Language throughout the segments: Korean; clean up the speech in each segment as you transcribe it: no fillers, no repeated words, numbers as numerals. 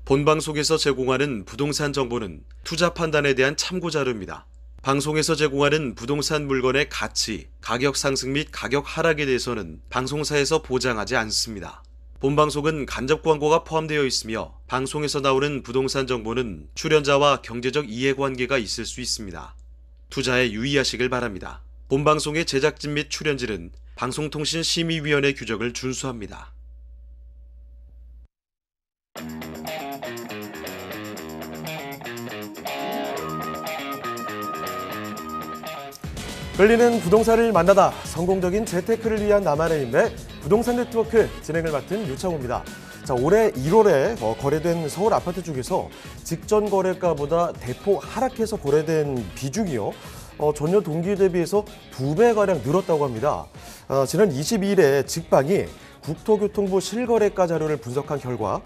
본방송에서 제공하는 부동산 정보는 투자 판단에 대한 참고 자료입니다. 방송에서 제공하는 부동산 물건의 가치, 가격 상승 및 가격 하락에 대해서는 방송사에서 보장하지 않습니다. 본방송은 간접 광고가 포함되어 있으며 방송에서 나오는 부동산 정보는 출연자와 경제적 이해관계가 있을 수 있습니다. 투자에 유의하시길 바랍니다. 본방송의 제작진 및 출연진은 방송통신심의위원회 규정을 준수합니다. 끌리는 부동산을 만나다 성공적인 재테크를 위한 나만의 인맥 부동산 네트워크 진행을 맡은 유창호입니다. 자, 올해 1월에 거래된 서울 아파트 중에서 직전 거래가보다 대폭 하락해서 거래된 비중이요. 전년 동기 대비해서 2배가량 늘었다고 합니다. 지난 22일에 직방이 국토교통부 실거래가 자료를 분석한 결과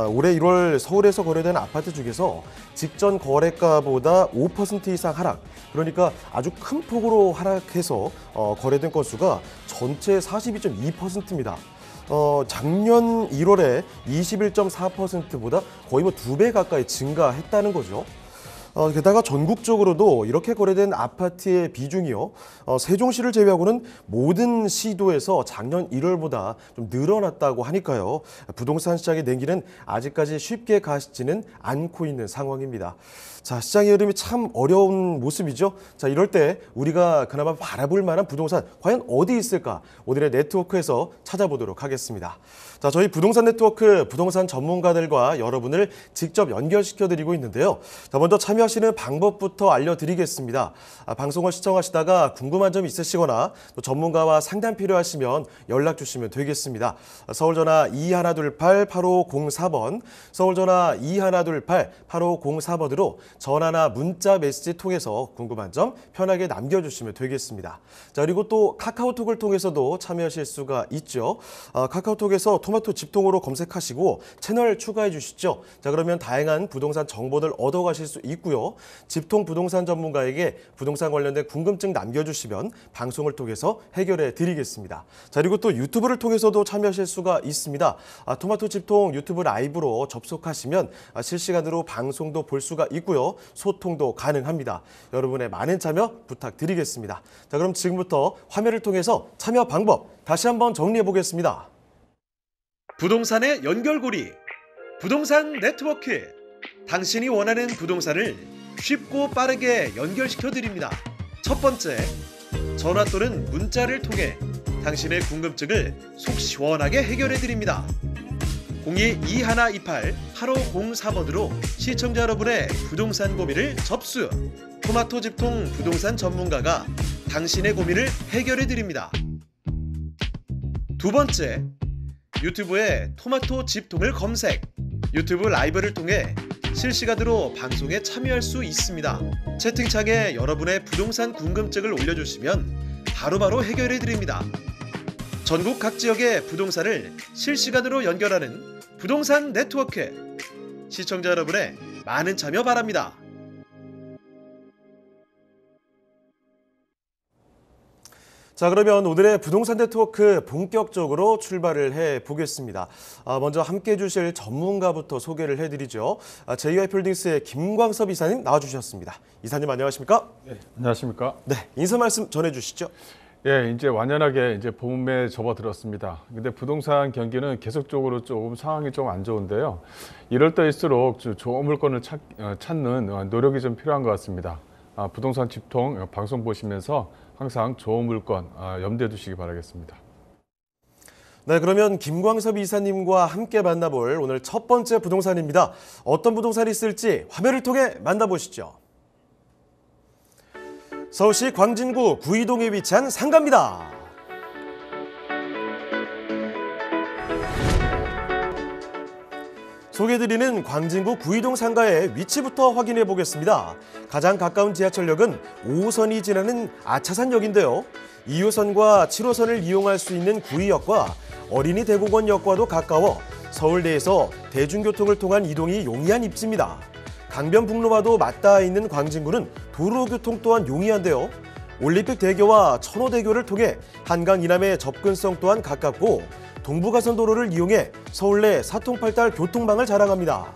올해 1월 서울에서 거래된 아파트 중에서 직전 거래가보다 5% 이상 하락, 그러니까 아주 큰 폭으로 하락해서 거래된 건수가 전체 42.2%입니다. 작년 1월에 21.4%보다 거의 2배 가까이 증가했다는 거죠. 게다가 전국적으로도 이렇게 거래된 아파트의 비중이요. 세종시를 제외하고는 모든 시도에서 작년 1월보다 좀 늘어났다고 하니까요. 부동산 시장의 냉기는 아직까지 쉽게 가시지는 않고 있는 상황입니다. 자, 시장의 흐름이 참 어려운 모습이죠. 자, 이럴 때 우리가 그나마 바라볼 만한 부동산 과연 어디 있을까? 오늘의 네트워크에서 찾아보도록 하겠습니다. 자, 저희 부동산 네트워크 부동산 전문가들과 여러분을 직접 연결시켜드리고 있는데요. 자, 먼저 참여하시는 방법부터 알려드리겠습니다. 방송을 시청하시다가 궁금한 점 있으시거나 또 전문가와 상담 필요하시면 연락 주시면 되겠습니다. 서울전화 2128-8504번, 서울전화 2128-8504번으로 전화나 문자 메시지 통해서 궁금한 점 편하게 남겨주시면 되겠습니다. 자, 그리고 또 카카오톡을 통해서도 참여하실 수가 있죠. 카카오톡에서 토마토 집통으로 검색하시고 채널 추가해 주시죠. 자, 그러면 다양한 부동산 정보들 얻어가실 수 있고요. 집통 부동산 전문가에게 부동산 관련된 궁금증 남겨주시면 방송을 통해서 해결해 드리겠습니다. 자, 그리고 또 유튜브를 통해서도 참여하실 수가 있습니다. 토마토 집통 유튜브 라이브로 접속하시면 실시간으로 방송도 볼 수가 있고요. 소통도 가능합니다. 여러분의 많은 참여 부탁드리겠습니다. 자, 그럼 지금부터 화면을 통해서 참여 방법 다시 한번 정리해 보겠습니다. 부동산의 연결고리, 부동산 네트워크. 당신이 원하는 부동산을 쉽고 빠르게 연결시켜 드립니다. 첫 번째, 전화 또는 문자를 통해 당신의 궁금증을 속 시원하게 해결해 드립니다. 02-2128-8504번으로 시청자 여러분의 부동산 고민을 접수. 토마토 집통 부동산 전문가가 당신의 고민을 해결해 드립니다. 두 번째, 유튜브에 토마토 집통을 검색. 유튜브 라이브를 통해 실시간으로 방송에 참여할 수 있습니다. 채팅창에 여러분의 부동산 궁금증을 올려주시면 바로바로 해결해 드립니다. 전국 각 지역의 부동산을 실시간으로 연결하는 부동산 네트워크. 시청자 여러분의 많은 참여 바랍니다. 자, 그러면 오늘의 부동산 네트워크 본격적으로 출발을 해보겠습니다. 먼저 함께해 주실 전문가부터 소개를 해드리죠. JY폴딩스의 김광섭 이사님 나와주셨습니다. 이사님 안녕하십니까? 네, 안녕하십니까? 네, 인사 말씀 전해주시죠. 예, 이제 완연하게 봄에 접어들었습니다. 근데 부동산 경기는 계속적으로 조금 상황이 좀 안 좋은데요. 이럴 때일수록 좋은 물건을 찾는 노력이 좀 필요한 것 같습니다. 부동산 집통 방송 보시면서 항상 좋은 물건 염두에 두시기 바라겠습니다. 네, 그러면 김광섭 이사님과 함께 만나볼 오늘 첫 번째 부동산입니다. 어떤 부동산이 있을지 화면을 통해 만나보시죠. 서울시 광진구 구이동에 위치한 상가입니다. 소개해드리는 광진구 구이동 상가의 위치부터 확인해 보겠습니다. 가장 가까운 지하철역은 5호선이 지나는 아차산역인데요. 2호선과 7호선을 이용할 수 있는 구이역과 어린이 대공원역과도 가까워 서울대에서 대중교통을 통한 이동이 용이한 입지입니다. 강변북로와도 맞닿아 있는 광진구는 도로교통 또한 용이한데요. 올림픽대교와 천호대교를 통해 한강 이남의 접근성 또한 가깝고 동부가선도로를 이용해 서울 내 사통팔달 교통망을 자랑합니다.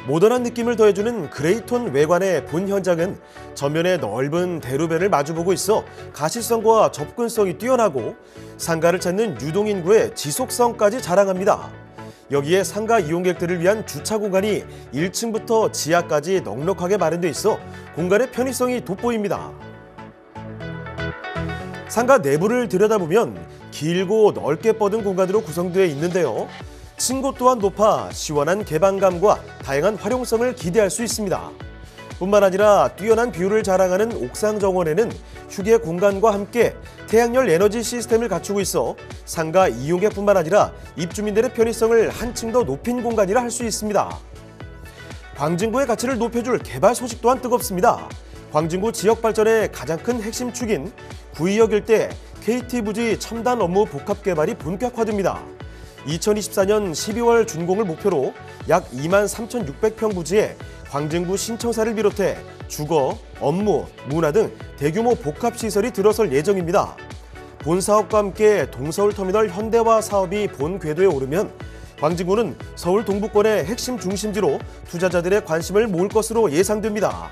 모던한 느낌을 더해주는 그레이톤 외관의 본 현장은 전면에 넓은 대로변을 마주보고 있어 가시성과 접근성이 뛰어나고 상가를 찾는 유동인구의 지속성까지 자랑합니다. 여기에 상가 이용객들을 위한 주차 공간이 1층부터 지하까지 넉넉하게 마련돼 있어 공간의 편의성이 돋보입니다. 상가 내부를 들여다보면 길고 넓게 뻗은 공간으로 구성되어 있는데요. 층고 또한 높아 시원한 개방감과 다양한 활용성을 기대할 수 있습니다. 뿐만 아니라 뛰어난 비율을 자랑하는 옥상 정원에는 휴게 공간과 함께 태양열 에너지 시스템을 갖추고 있어 상가 이용객뿐만 아니라 입주민들의 편의성을 한층 더 높인 공간이라 할 수 있습니다. 광진구의 가치를 높여줄 개발 소식 또한 뜨겁습니다. 광진구 지역 발전의 가장 큰 핵심 축인 구의역 일대 KT 부지 첨단 업무 복합 개발이 본격화됩니다. 2024년 12월 준공을 목표로 약 23,600평 부지에 광진구 신청사를 비롯해 주거, 업무, 문화 등 대규모 복합시설이 들어설 예정입니다. 본 사업과 함께 동서울터미널 현대화 사업이 본 궤도에 오르면 광진구는 서울 동부권의 핵심 중심지로 투자자들의 관심을 모을 것으로 예상됩니다.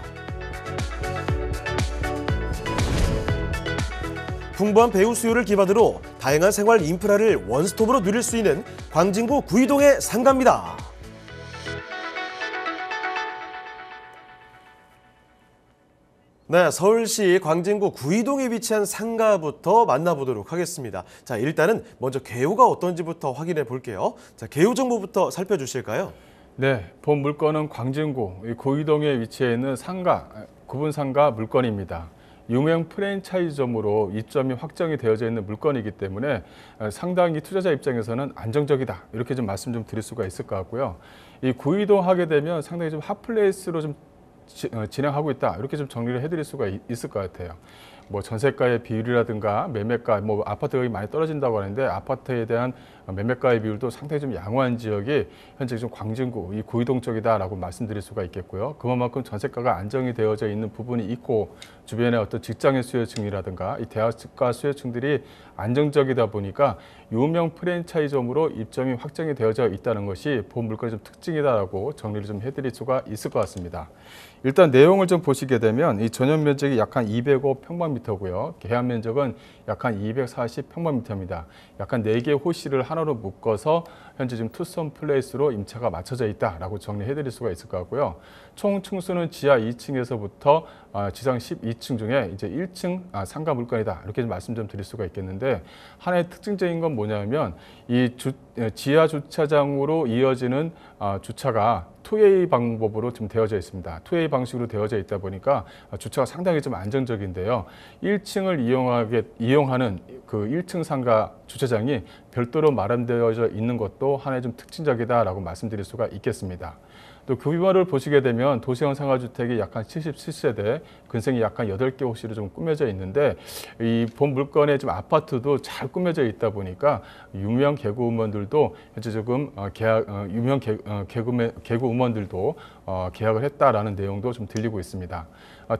풍부한 배우 수요를 기반으로 다양한 생활 인프라를 원스톱으로 누릴 수 있는 광진구 구이동의 상가입니다. 네, 서울시 광진구 구이동에 위치한 상가부터 만나보도록 하겠습니다. 자, 일단은 먼저 개요가 어떤지부터 확인해 볼게요. 자, 개요 정보부터 살펴주실까요? 네, 본 물건은 광진구 구이동에 위치해 있는 상가, 구분 상가 물건입니다. 유명 프랜차이즈점으로 입점이 확정이 되어져 있는 물건이기 때문에 상당히 투자자 입장에서는 안정적이다, 이렇게 좀 말씀 좀 드릴 수가 있을 것 같고요. 이 구이동 하게 되면 상당히 좀 핫플레이스로 좀 진행하고 있다, 이렇게 좀 정리를 해드릴 수가 있을 것 같아요. 뭐 전세가의 비율이라든가 매매가, 뭐 아파트 가격이 많이 떨어진다고 하는데 아파트에 대한 매매가의 비율도 상당히 좀 양호한 지역이 현재 좀 광진구 이 구이동 쪽이다라고 말씀드릴 수가 있겠고요. 그만큼 전세가가 안정이 되어져 있는 부분이 있고 주변에 어떤 직장인 수요층이라든가 이 대학가 수요층들이 안정적이다 보니까 유명 프랜차이즈점으로 입점이 확정이 되어져 있다는 것이 본 물건의 좀 특징이다라고 정리를 좀 해드릴 수가 있을 것 같습니다. 일단 내용을 좀 보시게 되면 이 전용 면적이 약 한 205평방미터고요. 계약 면적은 약 한 240평방미터입니다. 약 한 4개의 호실을 하나로 묶어서 현재 지금 투썸 플레이스로 임차가 맞춰져 있다라고 정리해드릴 수가 있을 것 같고요. 총 층수는 지하 2층에서부터 지상 12층 중에 이제 1층 상가 물건이다, 이렇게 좀 말씀 좀 드릴 수가 있겠는데, 하나의 특징적인 건 뭐냐면 이 지하 주차장으로 이어지는 주차가 투웨이 방법으로 좀 되어져 있습니다. 투웨이 방식으로 되어져 있다 보니까 주차가 상당히 좀 안정적인데요. 1층을 이용하는 그 1층 상가 주차장이 별도로 마련되어져 있는 것도 하나의 좀 특징적이다라고 말씀드릴 수가 있겠습니다. 또 규모를 보시게 되면 도시형 상가주택이 약 한 77세대, 근생이 약 한 8개 호실로 좀 꾸며져 있는데, 이 본 물건의 좀 아파트도 잘 꾸며져 있다 보니까 유명 개그우먼들도 현재 조금 유명 개그우먼들도 계약을 했다라는 내용도 좀 들리고 있습니다.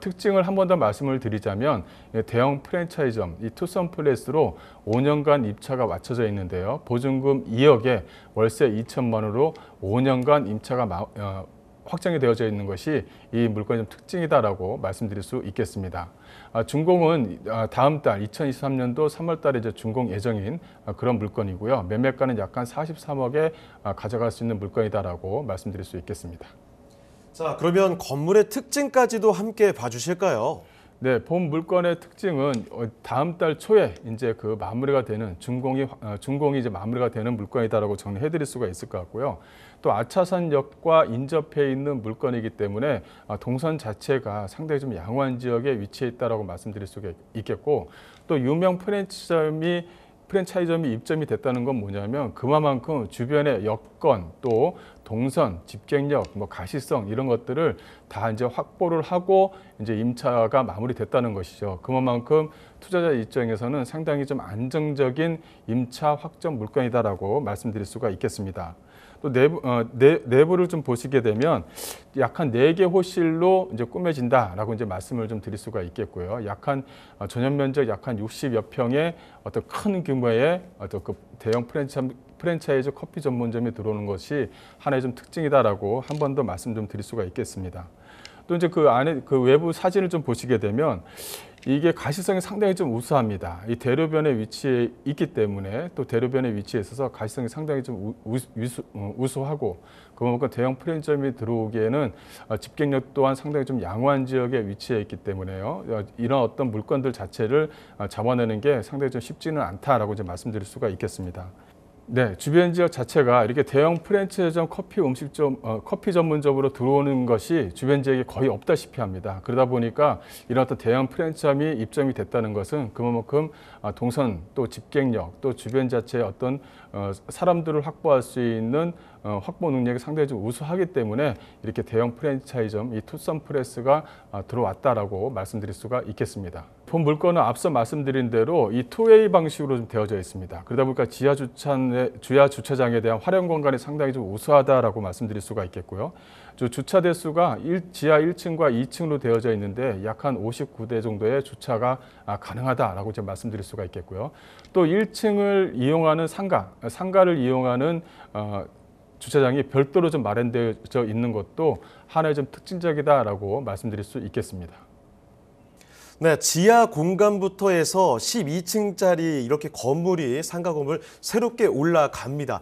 특징을 한 번 더 말씀을 드리자면 대형 프랜차이즈점 이 투썸 플레이스로 5년간 입차가 맞춰져 있는데요. 보증금 2억에 월세 2천만 원으로 5년간 임차가 확정이 되어져 있는 것이 이 물건의 좀 특징이다라고 말씀드릴 수 있겠습니다. 준공은 다음 달 2023년도 3월 달에 이제 준공 예정인 그런 물건이고요. 매매가는 약 한 43억에 가져갈 수 있는 물건이다라고 말씀드릴 수 있겠습니다. 자, 그러면 건물의 특징까지도 함께 봐주실까요? 네, 본 물건의 특징은 다음 달 초에 이제 그 마무리가 되는 준공이 이제 마무리가 되는 물건이다라고 정리해드릴 수가 있을 것 같고요. 또 아차산역과 인접해 있는 물건이기 때문에 동선 자체가 상당히 좀 양호한 지역에 위치해 있다라고 말씀드릴 수가 있겠고, 또 유명 프랜차이즈점이 입점이 됐다는 건 뭐냐면 그만큼 주변의 여건, 또 동선, 집객력, 뭐 가시성 이런 것들을 다 이제 확보를 하고 이제 임차가 마무리됐다는 것이죠. 그만큼 투자자 입장에서는 상당히 좀 안정적인 임차 확정 물건이다라고 말씀드릴 수가 있겠습니다. 또 내부를 좀 보시게 되면 약 한 4개 호실로 이제 꾸며진다라고 이제 말씀을 좀 드릴 수가 있겠고요. 전용 면적 약 한 60여 평의 어떤 큰 규모의 어떤 그 대형 프랜차이즈 커피 전문점이 들어오는 것이 하나의 좀 특징이다라고 한 번 더 말씀 좀 드릴 수가 있겠습니다. 또 이제 그 안에 그 외부 사진을 좀 보시게 되면 이게 가시성이 상당히 좀 우수합니다. 이 대로변에 위치해 있기 때문에 또 대로변에 위치해 있어서 가시성이 상당히 좀 우수하고 그만큼 대형 프랜차이점이 들어오기에는 집객력 또한 상당히 좀 양호한 지역에 위치해 있기 때문에요. 이런 어떤 물건들 자체를 잡아내는 게 상당히 좀 쉽지는 않다라고 이제 말씀드릴 수가 있겠습니다. 네, 주변 지역 자체가 이렇게 대형 프랜차이즈점 커피 전문점으로 들어오는 것이 주변 지역에 거의 없다시피 합니다. 그러다 보니까 이런 어떤 대형 프랜차이점이 입점이 됐다는 것은 그만큼 동선 또 집객력 또 주변 자체의 어떤 사람들을 확보할 수 있는 확보 능력이 상당히 좀 우수하기 때문에 이렇게 대형 프랜차이점 이 투썸 프레스가 들어왔다라고 말씀드릴 수가 있겠습니다. 본 물건은 앞서 말씀드린 대로 이 투웨이 방식으로 좀 되어져 있습니다. 그러다 보니까 지하 주차장에 대한 활용 공간이 상당히 좀 우수하다라고 말씀드릴 수가 있겠고요. 주차 대수가 지하 1층과 2층으로 되어져 있는데 약 한 59대 정도의 주차가 가능하다라고 이제 말씀드릴 수가 있겠고요. 또 1층을 이용하는 상가를 이용하는 주차장이 별도로 좀 마련되어 있는 것도 하나의 좀 특징적이다라고 말씀드릴 수 있겠습니다. 네, 지하 공간부터 해서 12층짜리 이렇게 건물이 상가 건물 새롭게 올라갑니다.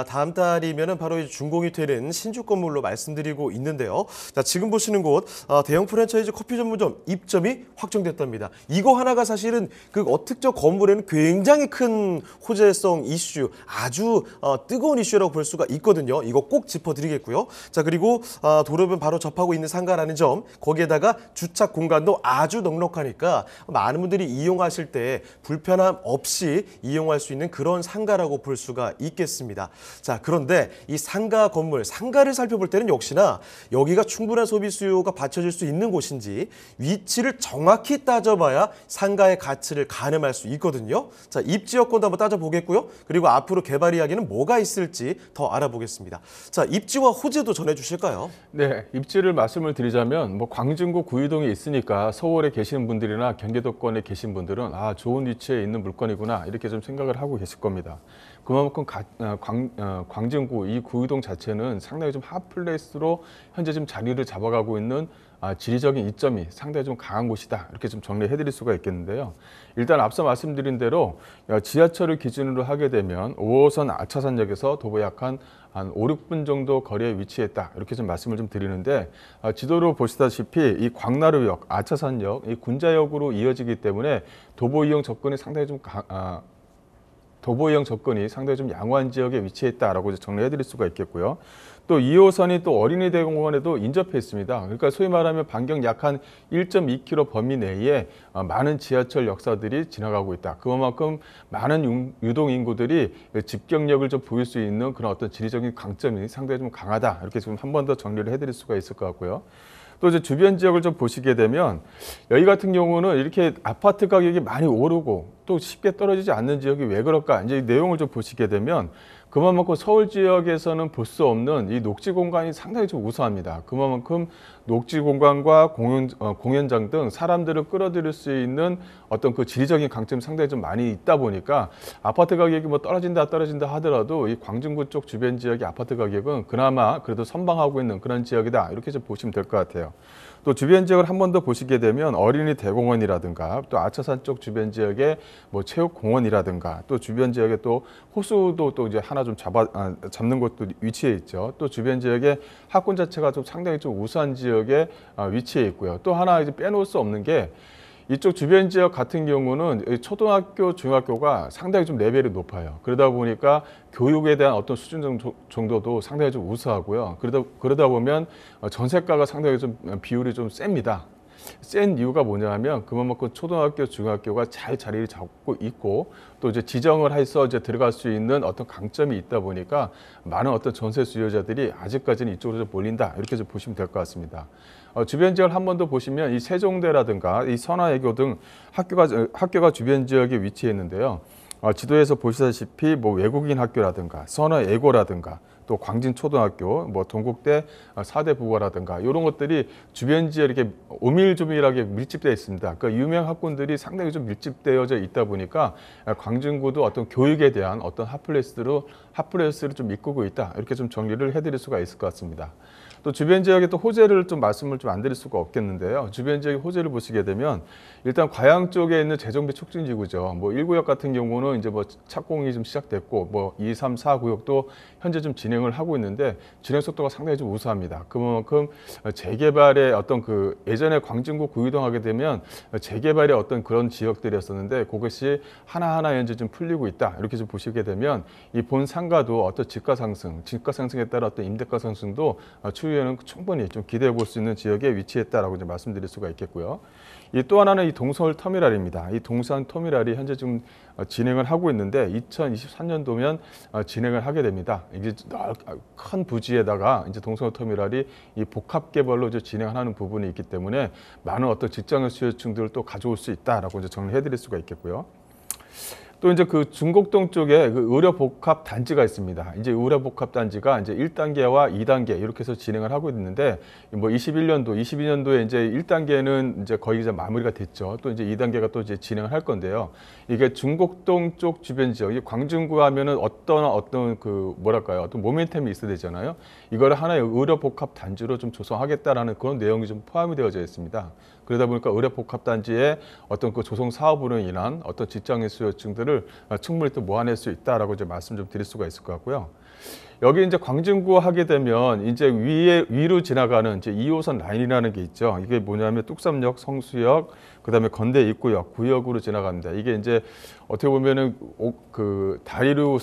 다음 달이면은 바로 준공이 되는 신축 건물로 말씀드리고 있는데요. 자, 지금 보시는 곳 대형 프랜차이즈 커피 전문점 입점이 확정됐답니다. 이거 하나가 사실은 그 특정 건물에는 굉장히 큰 호재성 이슈, 아주 뜨거운 이슈라고 볼 수가 있거든요. 이거 꼭 짚어드리겠고요. 자, 그리고 도로변 바로 접하고 있는 상가라는 점, 거기에다가 주차 공간도 아주 넉넉하니까 많은 분들이 이용하실 때 불편함 없이 이용할 수 있는 그런 상가라고 볼 수가 있겠습니다. 자, 그런데 이 상가 건물, 상가를 살펴볼 때는 역시나 여기가 충분한 소비 수요가 받쳐질 수 있는 곳인지 위치를 정확히 따져봐야 상가의 가치를 가늠할 수 있거든요. 자, 입지 여건도 한번 따져보겠고요. 그리고 앞으로 개발 이야기는 뭐가 있을지 더 알아보겠습니다. 자, 입지와 호재도 전해주실까요? 네, 입지를 말씀을 드리자면 광진구 구이동에 있으니까 서울에 계시는 분들이나 경기도권에 계신 분들은 좋은 위치에 있는 물건이구나 이렇게 좀 생각을 하고 계실 겁니다. 그만큼 광진구 이 구이동 자체는 상당히 좀 핫플레이스로 현재 좀 자리를 잡아가고 있는 지리적인 이점이 상당히 좀 강한 곳이다 이렇게 좀 정리해 드릴 수가 있겠는데요. 일단 앞서 말씀드린 대로 지하철을 기준으로 하게 되면 5호선 아차산역에서 도보 약 한 5, 6분 정도 거리에 위치했다 이렇게 좀 말씀을 좀 드리는데 지도로 보시다시피 이 광나루역, 아차산역, 이 군자역으로 이어지기 때문에 도보 이용 접근이 상당히 좀 양호한 지역에 위치했다라고 정리해 드릴 수가 있겠고요. 또 2호선이 또 어린이대공원에도 인접해 있습니다. 그러니까 소위 말하면 반경 약 한 1.2km 범위 내에 많은 지하철 역사들이 지나가고 있다. 그만큼 많은 유동 인구들이 집경력을 좀 보일 수 있는 그런 어떤 지리적인 강점이 상당히 좀 강하다. 이렇게 좀 한 번 더 정리를 해드릴 수가 있을 것 같고요. 또 이제 주변 지역을 좀 보시게 되면 여기 같은 경우는 이렇게 아파트 가격이 많이 오르고 또 쉽게 떨어지지 않는 지역이 왜 그럴까? 이제 이 내용을 좀 보시게 되면 그만큼 서울 지역에서는 볼 수 없는 이 녹지 공간이 상당히 좀 우수합니다. 그만큼 녹지 공간과 공연장 등 사람들을 끌어들일 수 있는 어떤 그 지리적인 강점이 상당히 좀 많이 있다 보니까 아파트 가격이 떨어진다 하더라도 이 광진구 쪽 주변 지역의 아파트 가격은 그나마 그래도 선방하고 있는 그런 지역이다 이렇게 좀 보시면 될 것 같아요. 또 주변 지역을 한 번 더 보시게 되면 어린이 대공원이라든가 또 아차산 쪽 주변 지역의 체육공원이라든가 또 주변 지역에 또 호수도 또 이제 하나 좀 잡는 곳도 위치해 있죠. 또 주변 지역의 학군 자체가 좀 상당히 좀 우수한 지역에 위치해 있고요. 또 하나 이제 빼놓을 수 없는 게 이쪽 주변 지역 같은 경우는 초등학교, 중학교가 상당히 좀 레벨이 높아요. 그러다 보니까 교육에 대한 어떤 수준 정도도 상당히 좀 우수하고요. 그러다 보면 전세가가 상당히 좀 비율이 좀 셉니다. 센 이유가 뭐냐면 그만큼 초등학교, 중학교가 잘 자리를 잡고 있고 또 이제 지정을 해서 이제 들어갈 수 있는 어떤 강점이 있다 보니까 많은 어떤 전세 수요자들이 아직까지는 이쪽으로 좀 몰린다 이렇게 좀 보시면 될 것 같습니다. 주변 지역을 한 번 더 보시면 이 세종대라든가 이 선화외교 등 학교가 주변 지역에 위치해 있는데요. 지도에서 보시다시피 외국인 학교라든가 선화예고라든가 또 광진초등학교, 뭐 동국대 4대 부고라든가 이런 것들이 주변 지역에 이렇게 오밀조밀하게 밀집되어 있습니다. 그러니까 유명 학군들이 상당히 좀 밀집되어져 있다 보니까 광진구도 어떤 교육에 대한 어떤 핫플레이스를 좀 이끌고 있다. 이렇게 좀 정리를 해드릴 수가 있을 것 같습니다. 또 주변 지역의 또 호재를 좀 말씀을 좀 안 드릴 수가 없겠는데요. 주변 지역의 호재를 보시게 되면 일단 과양 쪽에 있는 재정비 촉진지구죠. 뭐 1구역 같은 경우는 이제 뭐 착공이 좀 시작됐고 뭐 2, 3, 4구역도 현재 좀 진행을 하고 있는데 진행 속도가 상당히 좀 우수합니다. 그만큼 재개발의 어떤 그 예전에 광진구 구이동 하게 되면 재개발의 어떤 그런 지역들이었었는데 그것이 하나하나 현재 좀 풀리고 있다. 이렇게 좀 보시게 되면 이 본 상가도 어떤 집가 상승에 따라 어떤 임대가 상승도 추후에는 충분히 좀 기대해 볼 수 있는 지역에 위치했다라고 이제 말씀드릴 수가 있겠고요. 이 또 하나는 이 동서울 터미널입니다. 이 동서울 터미널이 현재 좀 진행을 하고 있는데 2023년도면 진행을 하게 됩니다. 이게 큰 부지에다가 이제 동서울 터미널이 이 복합 개발로 이제 진행을 하는 부분이 있기 때문에 많은 어떤 직장 수요층들을 또 가져올 수 있다라고 이제 정리해 드릴 수가 있겠고요. 또 이제 그 중곡동 쪽에 그 의료복합 단지가 있습니다. 이제 의료복합 단지가 이제 1단계와 2단계 이렇게 해서 진행을 하고 있는데 뭐 21년도, 22년도에 이제 1단계는 이제 거의 이제 마무리가 됐죠. 또 이제 2단계가 또 이제 진행을 할 건데요. 이게 중곡동 쪽 주변 지역, 광진구 하면은 어떤 그 뭐랄까요, 어떤 모멘텀이 있어야 되잖아요. 이걸 하나의 의료복합 단지로 좀 조성하겠다라는 그런 내용이 좀 포함이 되어져 있습니다. 그러다 보니까 의료복합단지의 어떤 그 조성 사업으로 인한 어떤 직장인 수요층들을 충분히 또 모아낼 수 있다라고 이제 말씀 좀 드릴 수가 있을 것 같고요. 여기 이제 광진구 하게 되면 이제 위로 지나가는 이제 2호선 라인이라는 게 있죠. 이게 뭐냐면 뚝섬역, 성수역, 그다음에 건대 입구역, 구역으로 지나갑니다. 이게 이제 어떻게 보면은 그 다리로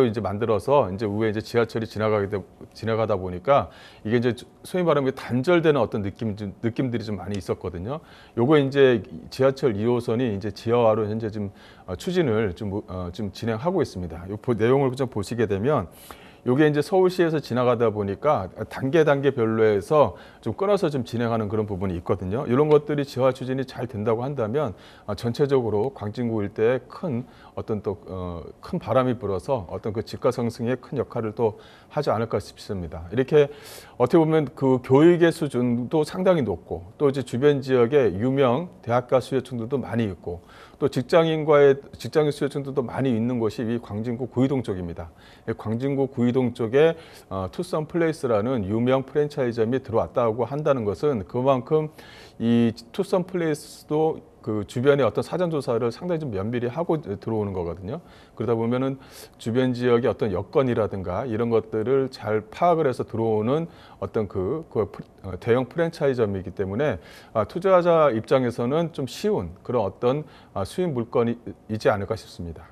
이제 만들어서 이제 위에 이제 지하철이 지나가다 보니까 이게 이제 소위 말하면 단절되는 어떤 느낌들이 좀 많이 있었거든요. 요거 이제 지하철 2호선이 이제 지하화로 현재 지금 추진을 좀 진행하고 있습니다. 요 내용을 좀 보시게 되면 요게 이제 서울시에서 지나가다 보니까 단계별로 해서 좀 끊어서 좀 진행하는 그런 부분이 있거든요. 이런 것들이 지하 추진이 잘 된다고 한다면 전체적으로 광진구 일대에 큰 바람이 불어서 어떤 그 집가 상승에 큰 역할을 또 하지 않을까 싶습니다. 이렇게 어떻게 보면 그 교육의 수준도 상당히 높고 또 이제 주변 지역에 유명 대학가 수요층들도 많이 있고 또 직장인 수요층들도 많이 있는 곳이 이 광진구 구이동 쪽입니다. 광진구 구이동 쪽에 투썸 플레이스라는 유명 프랜차이즈점이 들어왔다고 한다는 것은 그만큼 이 투썸 플레이스도 그 주변의 어떤 사전 조사를 상당히 좀 면밀히 하고 들어오는 거거든요. 그러다 보면은 주변 지역의 어떤 여건이라든가 이런 것들을 잘 파악을 해서 들어오는 어떤 그 대형 프랜차이즈점이기 때문에 투자자 입장에서는 좀 쉬운 그런 어떤 수입 물건이지 않을까 싶습니다.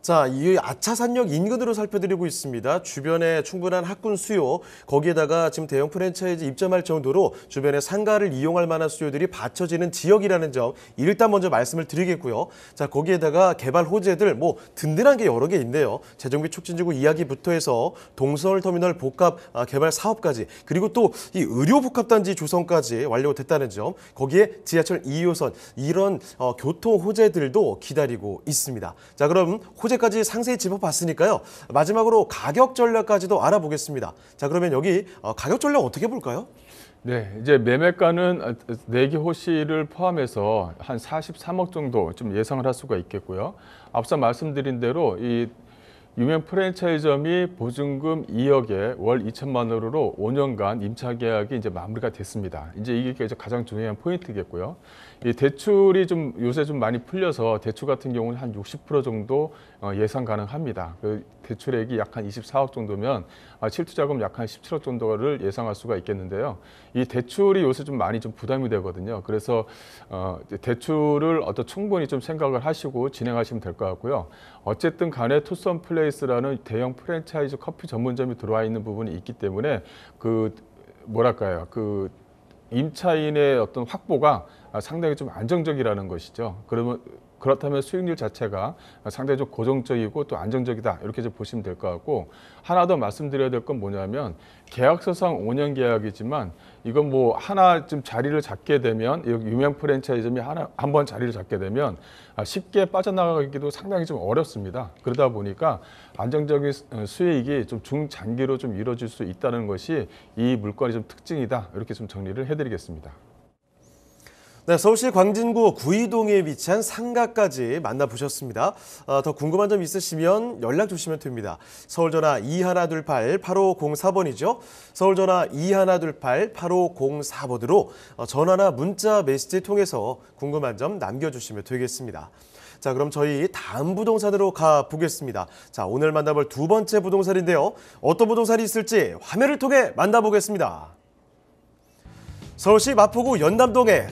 자, 이 아차산역 인근으로 살펴드리고 있습니다. 주변에 충분한 학군 수요, 거기에다가 지금 대형 프랜차이즈 입점할 정도로 주변에 상가를 이용할 만한 수요들이 받쳐지는 지역이라는 점 일단 먼저 말씀을 드리겠고요. 자, 거기에다가 개발 호재들 뭐 든든한 게 여러 개 있네요. 재정비 촉진지구 이야기부터 해서 동서울 터미널 복합 개발 사업까지, 그리고 또 이 의료 복합단지 조성까지 완료됐다는 점, 거기에 지하철 2호선 이런 교통 호재들도 기다리고 있습니다. 자, 그럼 호재까지 상세히 짚어봤으니까요. 마지막으로 가격 전략까지도 알아보겠습니다. 자, 그러면 여기 가격 전략 어떻게 볼까요? 네, 이제 매매가는 내기 호시를 포함해서 한 43억 정도 좀 예상을 할 수가 있겠고요. 앞서 말씀드린 대로 이 유명 프랜차이즈점이 보증금 2억에 월 2천만 원으로 5년간 임차 계약이 이제 마무리가 됐습니다. 이제 이게 가장 중요한 포인트겠고요. 이 대출이 좀 요새 좀 많이 풀려서 대출 같은 경우는 한 60% 정도 예상 가능합니다. 그 대출액이 약 한 24억 정도면 실투자금 약 한 17억 정도를 예상할 수가 있겠는데요. 이 대출이 요새 좀 많이 좀 부담이 되거든요. 그래서 대출을 충분히 좀 생각을 하시고 진행하시면 될 것 같고요. 어쨌든 간에 투썸 플레이스라는 대형 프랜차이즈 커피 전문점이 들어와 있는 부분이 있기 때문에 그 임차인의 어떤 확보가 상당히 좀 안정적이라는 것이죠. 그렇다면 수익률 자체가 상당히 좀 고정적이고 또 안정적이다 이렇게 좀 보시면 될 것 같고 하나 더 말씀드려야 될 건 뭐냐면 계약서상 5년 계약이지만 이건 뭐 하나 좀 자리를 잡게 되면 유명 프랜차이즈점이 한 번 자리를 잡게 되면 쉽게 빠져나가기도 상당히 좀 어렵습니다. 그러다 보니까 안정적인 수익이 좀 중장기로 좀 이루어질 수 있다는 것이 이 물건의 좀 특징이다 이렇게 좀 정리를 해드리겠습니다. 네, 서울시 광진구 구이동에 위치한 상가까지 만나보셨습니다. 더 궁금한 점 있으시면 연락 주시면 됩니다. 서울전화 2128-8504번이죠. 서울전화 2128-8504번으로 전화나 문자 메시지 통해서 궁금한 점 남겨주시면 되겠습니다. 자, 그럼 저희 다음 부동산으로 가보겠습니다. 자, 오늘 만나볼 두 번째 부동산인데요. 어떤 부동산이 있을지 화면을 통해 만나보겠습니다. 서울시 마포구 연남동의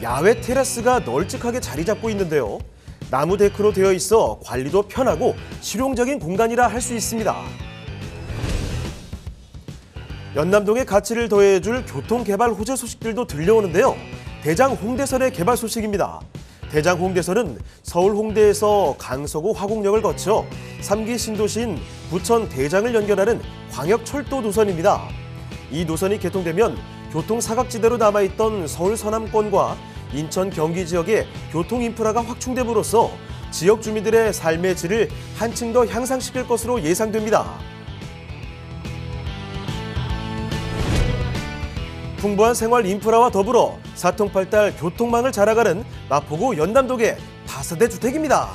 야외 테라스가 널찍하게 자리 잡고 있는데요. 나무 데크로 되어 있어 관리도 편하고 실용적인 공간이라 할 수 있습니다. 연남동의 가치를 더해줄 교통개발 호재 소식들도 들려오는데요. 대장 홍대선의 개발 소식입니다. 대장 홍대선은 서울 홍대에서 강서구 화곡역을 거쳐 3기 신도시인 부천 대장을 연결하는 광역철도 노선입니다. 이 노선이 개통되면 교통 사각지대로 남아있던 서울 서남권과 인천 경기 지역의 교통 인프라가 확충됨으로써 지역 주민들의 삶의 질을 한층 더 향상시킬 것으로 예상됩니다. 풍부한 생활 인프라와 더불어 사통팔달 교통망을 자랑하는 마포구 연남동의 다세대 주택입니다.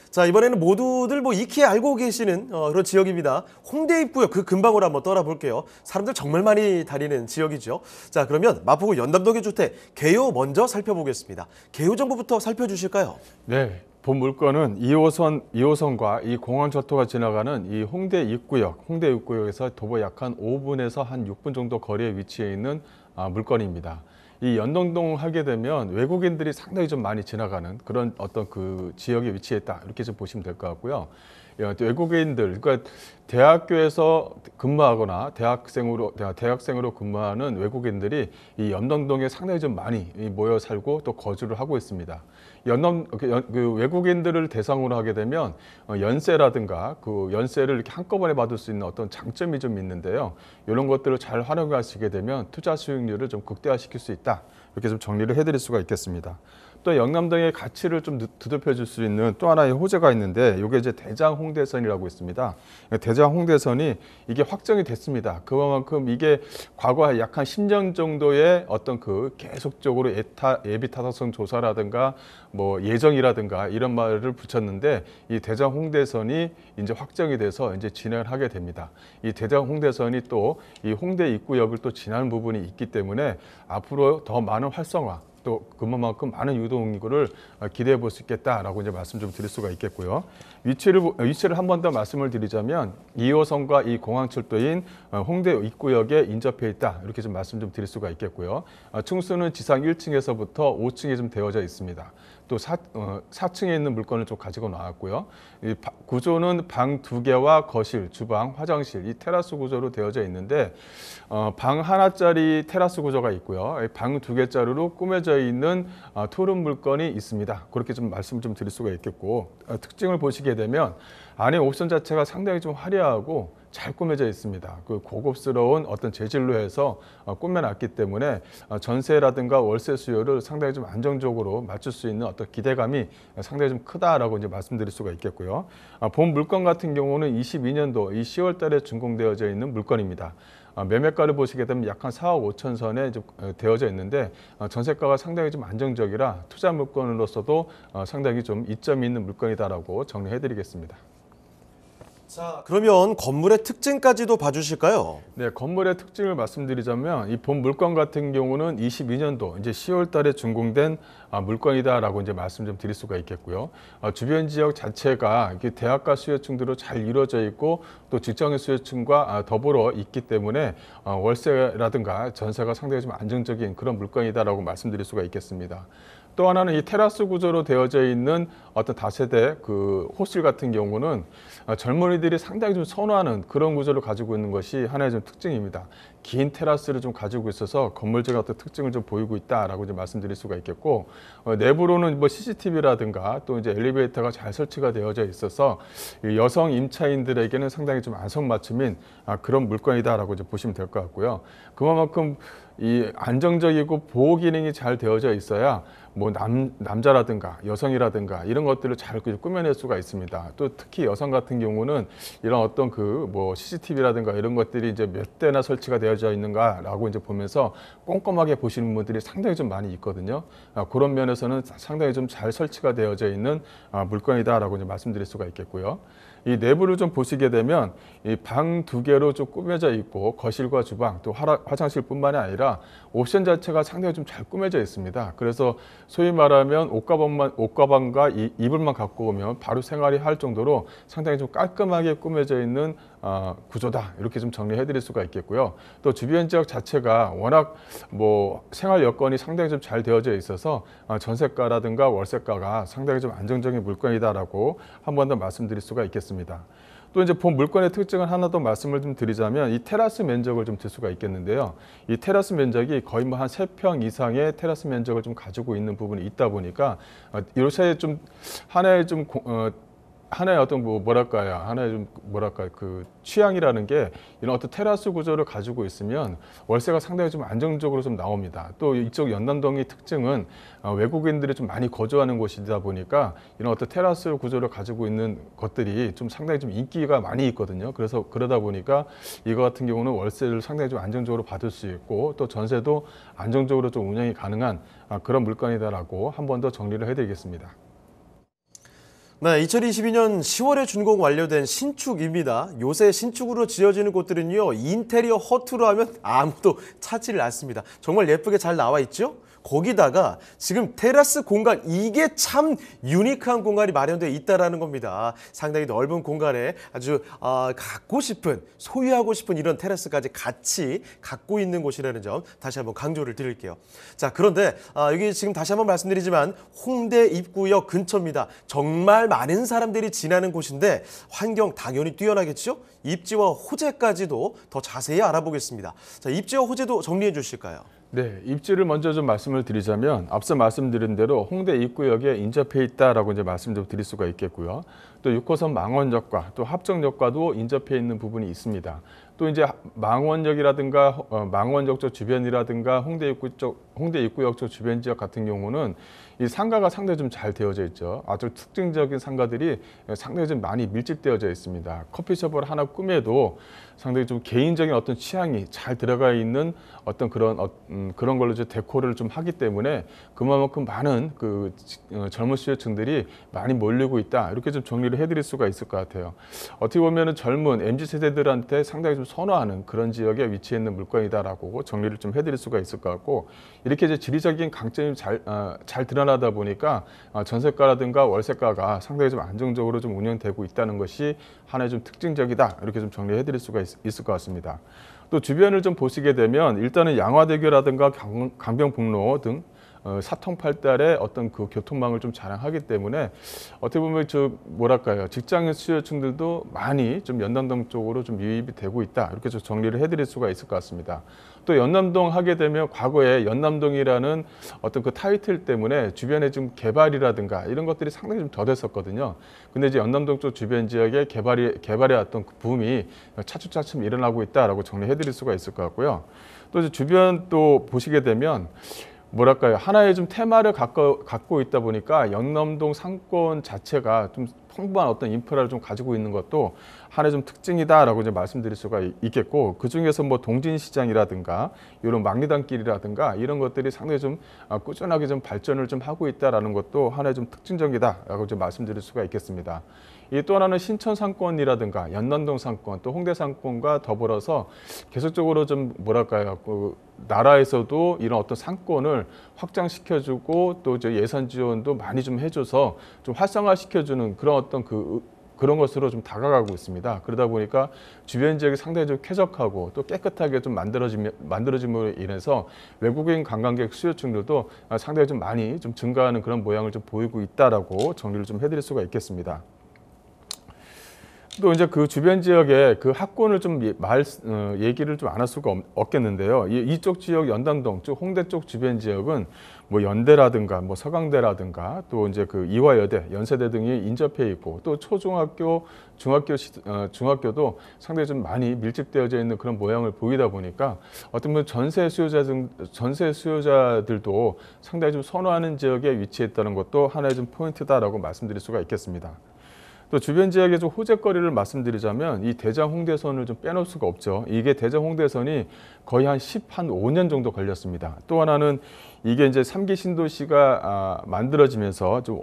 자, 이번에는 모두들 익히 알고 계시는 그런 지역입니다. 홍대 입구역 그 근방으로 한번 떠나볼게요. 사람들 정말 많이 다니는 지역이죠. 자, 그러면 마포구 연남동의 주택 개요 먼저 살펴보겠습니다. 개요 정보부터 살펴주실까요? 네, 본 물건은 2호선과 이 공항철도가 지나가는 이 홍대 입구역에서 도보 약 한 5분에서 한 6분 정도 거리에 위치해 있는 물건입니다. 이 연남동 하게 되면 외국인들이 상당히 좀 많이 지나가는 그런 어떤 그 지역에 위치했다 이렇게 좀 보시면 될 것 같고요. 외국인들, 그러니까 대학교에서 근무하거나 대학생으로 근무하는 외국인들이 이 연남동에 상당히 좀 많이 모여 살고 또 거주를 하고 있습니다. 그 외국인들을 대상으로 하게 되면 연세라든가 그 연세를 이렇게 한꺼번에 받을 수 있는 어떤 장점이 좀 있는데요. 이런 것들을 잘 활용하시게 되면 투자 수익률을 좀 극대화시킬 수 있다. 이렇게 좀 정리를 해드릴 수가 있겠습니다. 또 영남동의 가치를 좀 두드려줄 수 있는 또 하나의 호재가 있는데 이게 이제 대장 홍대선이라고 있습니다. 대장 홍대선이 이게 확정이 됐습니다. 그만큼 이게 과거 약 한 10년 정도의 어떤 그 계속적으로 예비 타당성 조사라든가 뭐 예정이라든가 이런 말을 붙였는데 이 대장 홍대선이 이제 확정이 돼서 이제 진행을 하게 됩니다. 이 대장 홍대선이 또 이 홍대 입구역을 또 지나는 부분이 있기 때문에 앞으로 더 많은 활성화 또 그만큼 많은 유동 인구를 기대해 볼 수 있겠다라고 이제 말씀 좀 드릴 수가 있겠고요. 위치를 한 번 더 말씀을 드리자면 2호선과 이 공항철도인 홍대 입구역에 인접해 있다 이렇게 좀 말씀 좀 드릴 수가 있겠고요. 층수는 지상 1층에서부터 5층에 좀 되어져 있습니다. 또 4층에 있는 물건을 좀 가지고 나왔고요. 이 구조는 방 2개와 거실, 주방, 화장실 이 테라스 구조로 되어져 있는데 방 하나짜리 테라스 구조가 있고요. 방 2개짜리로 꾸며져 있는 토른 물건이 있습니다. 그렇게 좀 말씀을 좀 드릴 수가 있겠고 특징을 보시게 되면 안에 옵션 자체가 상당히 좀 화려하고 잘 꾸며져 있습니다. 그 고급스러운 어떤 재질로 해서 꾸며놨기 때문에 전세라든가 월세 수요를 상당히 좀 안정적으로 맞출 수 있는 어떤 기대감이 상당히 좀 크다라고 이제 말씀드릴 수가 있겠고요. 본 물건 같은 경우는 22년도 이 10월 달에 준공되어져 있는 물건입니다. 매매가를 보시게 되면 약 한 4억 5천 선에 되어져 있는데 전세가가 상당히 좀 안정적이라 투자 물건으로서도 상당히 좀 이점이 있는 물건이다라고 정리해드리겠습니다. 자, 그러면 건물의 특징까지도 봐주실까요? 네, 건물의 특징을 말씀드리자면 이 본 물건 같은 경우는 22년도 이제 10월 달에 준공된 물건이다라고 이제 말씀 좀 드릴 수가 있겠고요. 주변 지역 자체가 대학가 수요층들로 잘 이루어져 있고 또 직장인 수요층과 더불어 있기 때문에 월세라든가 전세가 상당히 좀 안정적인 그런 물건이다라고 말씀드릴 수가 있겠습니다. 또 하나는 이 테라스 구조로 되어져 있는 어떤 다세대 그 호실 같은 경우는 젊은이들이 상당히 좀 선호하는 그런 구조를 가지고 있는 것이 하나의 좀 특징입니다. 긴 테라스를 좀 가지고 있어서 건물적인 어떤 특징을 좀 보이고 있다라고 좀 말씀드릴 수가 있겠고 내부로는 뭐 CCTV라든가 또 이제 엘리베이터가 잘 설치가 되어져 있어서 여성 임차인들에게는 상당히 좀 안성맞춤인 그런 물건이다라고 이제 보시면 될 것 같고요. 그만큼 이 안정적이고 보호 기능이 잘 되어져 있어야 뭐 남자라든가 여성이라든가 이런 것들을 잘 꾸며낼 수가 있습니다. 또 특히 여성 같은 경우는 이런 어떤 그 뭐 CCTV라든가 이런 것들이 이제 몇 대나 설치가 되어져 있는가라고 이제 보면서 꼼꼼하게 보시는 분들이 상당히 좀 많이 있거든요. 그런 면에서는 상당히 좀 잘 설치가 되어져 있는 물건이다라고 이제 말씀드릴 수가 있겠고요. 이 내부를 좀 보시게 되면 이 방 2개로 좀 꾸며져 있고 거실과 주방 또 화장실뿐만이 아니라 옵션 자체가 상당히 좀 잘 꾸며져 있습니다. 그래서 소위 말하면 옷가방과 이불만 갖고 오면 바로 생활이 할 정도로 상당히 좀 깔끔하게 꾸며져 있는 구조다 이렇게 좀 정리해 드릴 수가 있겠고요. 또 주변 지역 자체가 워낙 뭐 생활 여건이 상당히 좀 잘 되어져 있어서 전세가라든가 월세가가 상당히 좀 안정적인 물건이다라고 한 번 더 말씀드릴 수가 있겠습니다. 또 이제 본 물건의 특징을 하나 더 말씀을 좀 드리자면 이 테라스 면적을 좀 들 수가 있겠는데요. 이 테라스 면적이 거의 뭐 한 3평 이상의 테라스 면적을 좀 가지고 있는 부분이 있다 보니까 요새 좀 하나의 어떤 그 취향이라는 게 이런 어떤 테라스 구조를 가지고 있으면 월세가 상당히 좀 안정적으로 좀 나옵니다. 또 이쪽 연남동의 특징은 외국인들이 좀 많이 거주하는 곳이다 보니까 이런 어떤 테라스 구조를 가지고 있는 것들이 좀 상당히 좀 인기가 많이 있거든요. 그래서 그러다 보니까 이거 같은 경우는 월세를 상당히 좀 안정적으로 받을 수 있고 또 전세도 안정적으로 좀 운영이 가능한 그런 물건이다라고 한 번 더 정리를 해드리겠습니다. 네, 2022년 10월에 준공 완료된 신축입니다. 요새 신축으로 지어지는 곳들은요, 인테리어 허투루 하면 아무도 찾지를 않습니다. 정말 예쁘게 잘 나와 있죠? 거기다가 지금 테라스 공간, 이게 참 유니크한 공간이 마련되어 있다는 겁니다. 상당히 넓은 공간에 아주 갖고 싶은, 소유하고 싶은 이런 테라스까지 같이 갖고 있는 곳이라는 점 다시 한번 강조를 드릴게요. 자, 그런데 여기 지금 다시 한번 말씀드리지만 홍대 입구역 근처입니다. 정말 많은 사람들이 지나는 곳인데 환경 당연히 뛰어나겠죠? 입지와 호재까지도 더 자세히 알아보겠습니다. 자, 입지와 호재도 정리해 주실까요? 네, 입지를 먼저 좀 말씀을 드리자면 앞서 말씀드린 대로 홍대 입구역에 인접해 있다라고 이제 말씀 좀 드릴 수가 있겠고요. 또 6호선 망원역과 또 합정역과도 인접해 있는 부분이 있습니다. 또 이제 망원역이라든가 망원역 쪽 주변이라든가 홍대 입구역 쪽 주변 지역 같은 경우는 이 상가가 상당히 좀 잘 되어져 있죠. 아주 특징적인 상가들이 상당히 좀 많이 밀집되어져 있습니다. 커피숍을 하나 꾸며도 상당히 좀 개인적인 어떤 취향이 잘 들어가 있는 어떤 그런 걸로 이제 데코를 좀 하기 때문에 그만큼 많은 젊은 수요층들이 많이 몰리고 있다. 이렇게 좀 정리를 해드릴 수가 있을 것 같아요. 어떻게 보면은 젊은 MZ 세대들한테 상당히 좀 선호하는 그런 지역에 위치해 있는 물건이다라고 정리를 좀 해드릴 수가 있을 것 같고, 이렇게 이제 지리적인 강점이 잘 드러나다 보니까 전세가라든가 월세가가 상당히 좀 안정적으로 좀 운영되고 있다는 것이 하나의 좀 특징적이다. 이렇게 좀 정리해드릴 수가 있을 것 같습니다. 또 주변을 좀 보시게 되면 일단은 양화대교라든가 강변북로 등 사통팔달의 어떤 그 교통망을 좀 자랑하기 때문에 어떻게 보면 직장인 수요층들도 많이 좀 연남동 쪽으로 좀 유입이 되고 있다. 이렇게 좀 정리를 해드릴 수가 있을 것 같습니다. 또 연남동 하게 되면 과거에 연남동이라는 어떤 그 타이틀 때문에 주변에 좀 개발이라든가 이런 것들이 상당히 좀 더됐었거든요. 근데 이제 연남동 쪽 주변 지역에 개발의 어떤 그 붐이 차츰차츰 일어나고 있다라고 정리해드릴 수가 있을 것 같고요. 또 이제 주변 또 보시게 되면 하나의 좀 테마를 갖고 있다 보니까 연남동 상권 자체가 좀 풍부한 어떤 인프라를 좀 가지고 있는 것도 하나의 좀 특징이다라고 이제 말씀드릴 수가 있겠고, 그 중에서 뭐 동진시장이라든가 이런 막리단길이라든가 이런 것들이 상당히 좀 꾸준하게 좀 발전을 좀 하고 있다라는 것도 하나의 좀 특징적이다라고 이제 말씀드릴 수가 있겠습니다. 이 또 하나는 신천 상권이라든가 연남동 상권, 또 홍대 상권과 더불어서 계속적으로 좀 나라에서도 이런 어떤 상권을 확장시켜주고 또 이제 예산 지원도 많이 좀 해줘서 좀 활성화시켜주는 그런 어떤 그런 것으로 좀 다가가고 있습니다. 그러다 보니까 주변 지역이 상당히 좀 쾌적하고 또 깨끗하게 좀 만들어짐으로 인해서 외국인 관광객 수요층들도 상당히 좀 많이 좀 증가하는 그런 모양을 좀 보이고 있다라고 정리를 좀 해드릴 수가 있겠습니다. 또 이제 그 주변 지역의 그 학군을 좀 얘기를 좀 안 할 수가 없겠는데요. 이쪽 지역 연남동 쪽 홍대 쪽 주변 지역은 뭐 연대라든가 뭐 서강대라든가 또 이제 그 이화여대, 연세대 등이 인접해 있고, 또 초중학교, 중학교도 상당히 좀 많이 밀집되어져 있는 그런 모양을 보이다 보니까 어떤 뭐 전세 수요자들도 상당히 좀 선호하는 지역에 위치했다는 것도 하나의 좀 포인트다라고 말씀드릴 수가 있겠습니다. 또 주변 지역의 좀 호재거리를 말씀드리자면 이 대장 홍대선을 좀 빼놓을 수가 없죠. 이게 대장 홍대선이 거의 한 5년 정도 걸렸습니다. 또 하나는 이게 이제 3기 신도시가 만들어지면서 좀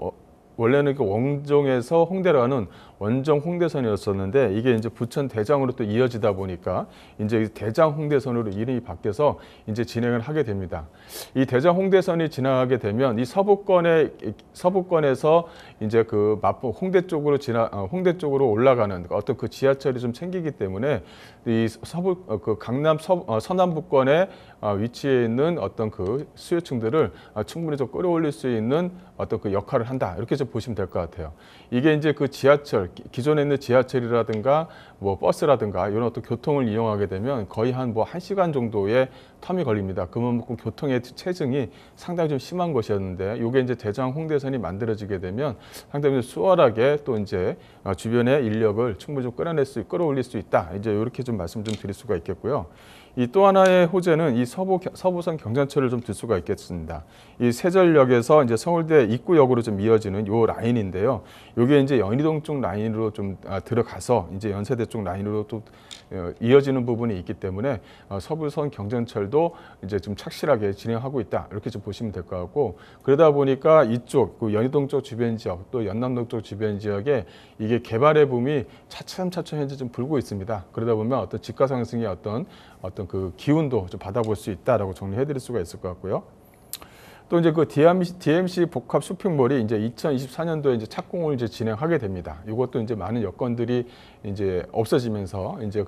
원래는 그 원정에서 홍대로 가는 원정 홍대선이었었는데 이게 이제 부천 대장으로 또 이어지다 보니까 이제 대장 홍대선으로 이름이 바뀌어서 이제 진행을 하게 됩니다. 이 대장 홍대선이 지나가게 되면 이 서부권에서 이제 그 마포 홍대 쪽으로 올라가는 어떤 그 지하철이 좀 생기기 때문에 이 강남 서남부권에 위치해 있는 어떤 그 수요층들을 충분히 좀 끌어올릴 수 있는 어떤 그 역할을 한다. 이렇게 좀 보시면 될 것 같아요. 이게 이제 그 지하철, 기존에 있는 지하철이라든가 뭐 버스라든가 이런 어떤 교통을 이용하게 되면 거의 한 1시간 정도의 텀이 걸립니다. 그만큼 교통의 체증이 상당히 좀 심한 것이었는데 이게 이제 대장 홍대선이 만들어지게 되면 상당히 수월하게 또 이제 주변의 인력을 충분히 좀 끌어올릴 수 있다. 이제 이렇게 좀 말씀 좀 드릴 수가 있겠고요. 이 또 하나의 호재는 이 서부선 경전철을 좀 들 수가 있겠습니다. 이 세전역에서 이제 서울대 입구역으로 좀 이어지는 요 라인인데요. 요게 이제 연희동 쪽 라인으로 좀 들어가서 이제 연세대 쪽 라인으로 또 이어지는 부분이 있기 때문에 서부선 경전철도 이제 좀 착실하게 진행하고 있다. 이렇게 좀 보시면 될 것 같고, 그러다 보니까 이쪽 그 연희동 쪽 주변 지역 또 연남동 쪽 주변 지역에 이게 개발의 붐이 차츰 현재 좀 불고 있습니다. 그러다 보면 어떤 집가 상승의 어떤 그 기운도 좀 받아볼 수 있다라고 정리해드릴 수가 있을 것 같고요. 또 이제 그 DMC 복합 쇼핑몰이 이제 2024년도에 이제 착공을 이제 진행하게 됩니다. 이것도 이제 많은 여건들이 이제 없어지면서 이제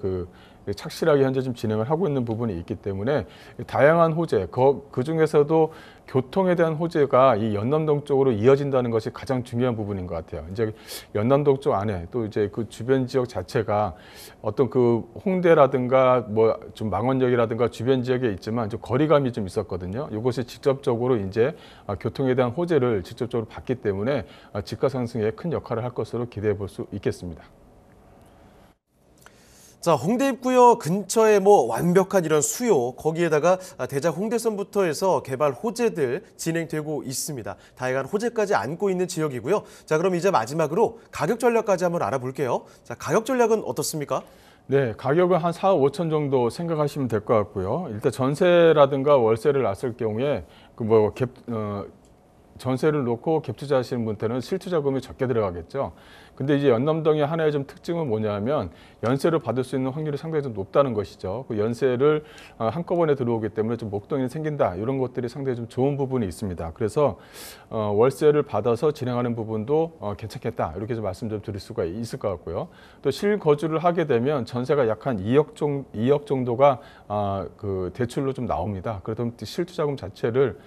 착실하게 현재 좀 진행을 하고 있는 부분이 있기 때문에 다양한 호재, 그 중에서도 교통에 대한 호재가 이 연남동 쪽으로 이어진다는 것이 가장 중요한 부분인 것 같아요. 이제 연남동 쪽 안에 또 이제 그 주변 지역 자체가 어떤 그 홍대라든가 뭐 좀 망원역이라든가 주변 지역에 있지만 좀 거리감이 좀 있었거든요. 이것이 직접적으로 이제 교통에 대한 호재를 직접적으로 받기 때문에 집가 상승에 큰 역할을 할 것으로 기대해 볼 수 있겠습니다. 자, 홍대 입구역 근처에 뭐 완벽한 이런 수요, 거기에다가 대작 홍대선부터 해서 개발 호재들 진행되고 있습니다. 다양한 호재까지 안고 있는 지역이고요. 자, 그럼 이제 마지막으로 가격 전략까지 한번 알아볼게요. 자, 가격 전략은 어떻습니까? 네, 가격은 한 4억 5천 정도 생각하시면 될 것 같고요. 일단 전세라든가 월세를 놨을 경우에 전세를 놓고 갭 투자하시는 분들은 실투자금이 적게 들어가겠죠. 근데 이제 연남동의 하나의 좀 특징은 뭐냐면 연세를 받을 수 있는 확률이 상당히 좀 높다는 것이죠. 그 연세를 한꺼번에 들어오기 때문에 좀 목돈이 생긴다. 이런 것들이 상당히 좀 좋은 부분이 있습니다. 그래서 월세를 받아서 진행하는 부분도 괜찮겠다. 이렇게 좀 말씀 좀 드릴 수가 있을 것 같고요. 또 실거주를 하게 되면 전세가 약 한 2억 정도가 그 대출로 좀 나옵니다. 그래도 실투자금 자체를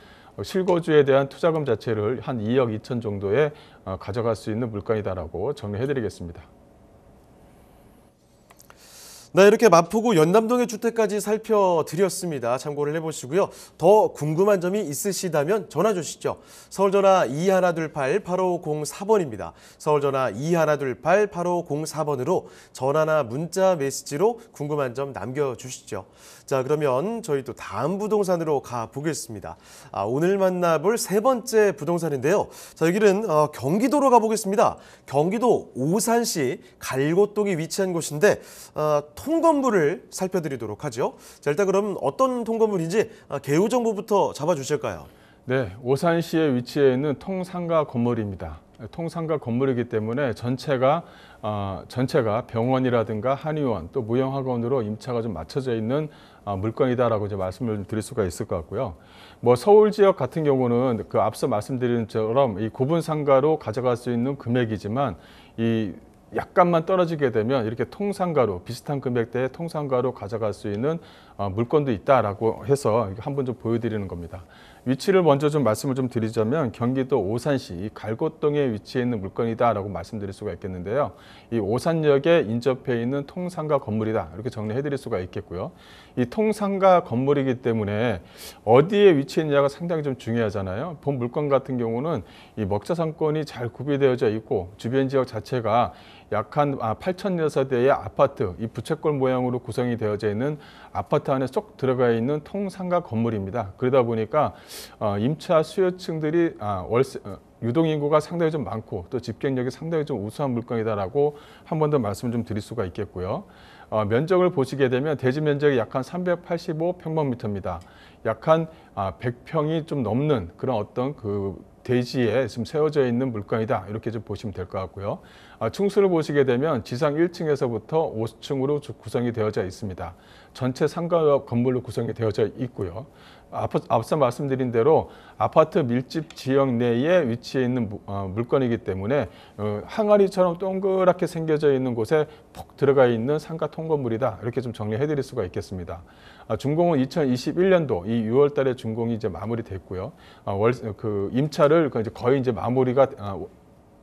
실거주에 대한 투자금 자체를 한 2억 2천 정도에 가져갈 수 있는 물건이다라고 정리해드리겠습니다. 네, 이렇게 마포구 연남동의 주택까지 살펴드렸습니다. 참고를 해보시고요. 더 궁금한 점이 있으시다면 전화 주시죠. 서울전화 2128-8504번입니다. 서울전화 2128-8504번으로 전화나 문자 메시지로 궁금한 점 남겨주시죠. 자, 그러면 저희 또 다음 부동산으로 가보겠습니다. 오늘 만나볼 세 번째 부동산인데요. 자, 여기는 경기도로 가보겠습니다. 경기도 오산시 갈곶동이 위치한 곳인데 통건물을 살펴드리도록 하죠. 자, 일단 그럼 어떤 통건물인지 개요 정보부터 잡아주실까요? 네, 오산시에 위치해 있는 통상가 건물입니다. 통상가 건물이기 때문에 전체가 병원이라든가 한의원 또 무형학원으로 임차가 좀 맞춰져 있는 물건이다라고 이제 말씀을 드릴 수가 있을 것 같고요. 뭐 서울 지역 같은 경우는 그 앞서 말씀드린 것처럼 이 구분 상가로 가져갈 수 있는 금액이지만 이 약간만 떨어지게 되면 이렇게 통상가로 비슷한 금액대의 통상가로 가져갈 수 있는 물건도 있다라고 해서 한번 좀 보여드리는 겁니다. 위치를 먼저 좀 말씀을 좀 드리자면 경기도 오산시 이 갈곶동에 위치해 있는 물건이다라고 말씀드릴 수가 있겠는데요. 이 오산역에 인접해 있는 통상가 건물이다 이렇게 정리해드릴 수가 있겠고요. 이 통상가 건물이기 때문에 어디에 위치해 있냐가 상당히 좀 중요하잖아요. 본 물건 같은 경우는 이 먹자상권이 잘 구비되어져 있고 주변 지역 자체가 약 한 8,006세대의 아파트, 이 부채꼴 모양으로 구성이 되어져 있는 아파트 안에 쏙 들어가 있는 통상가 건물입니다. 그러다 보니까 임차 수요층들이 유동인구가 상당히 좀 많고 또 집경력이 상당히 좀 우수한 물건이다라고 한 번 더 말씀을 좀 드릴 수가 있겠고요. 면적을 보시게 되면 대지 면적이 약 한 385평방미터입니다. 약 한 100평이 좀 넘는 그런 어떤 그 대지에 지금 세워져 있는 물건이다 이렇게 좀 보시면 될 것 같고요. 층수를 보시게 되면 지상 1층에서부터 50층으로 구성이 되어져 있습니다. 전체 상가 건물로 구성이 되어져 있고요. 앞서 말씀드린 대로 아파트 밀집 지역 내에 위치해 있는 물건이기 때문에 항아리처럼 동그랗게 생겨져 있는 곳에 푹 들어가 있는 상가 통건물이다 이렇게 좀 정리해 드릴 수가 있겠습니다. 준공은 2021년도 이 6월 달에 준공이 이제 마무리됐고요. 임차를 이제 거의 이제 마무리가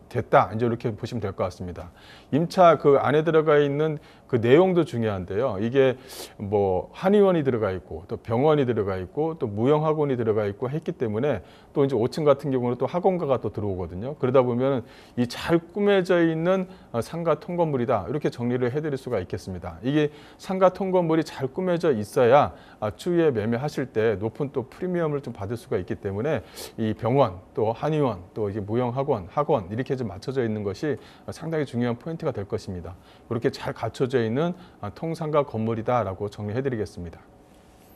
됐다 이제 이렇게 보시면 될 것 같습니다. 임차 그 안에 들어가 있는 그 내용도 중요한데요. 이게 뭐 한의원이 들어가 있고 또 병원이 들어가 있고 또 무형학원이 들어가 있고 했기 때문에 또 이제 5층 같은 경우는 또 학원가가 또 들어오거든요. 그러다 보면 이 잘 꾸며져 있는 상가 통건물이다 이렇게 정리를 해드릴 수가 있겠습니다. 이게 상가 통건물이 잘 꾸며져 있어야 추후에 매매하실 때 높은 또 프리미엄을 좀 받을 수가 있기 때문에 이 병원 또 한의원 또 이게 무형학원 학원 이렇게 좀 맞춰져 있는 것이 상당히 중요한 포인트가 될 것입니다. 그렇게 잘 갖춰져 있는 통상가 건물이다라고 정리해드리겠습니다.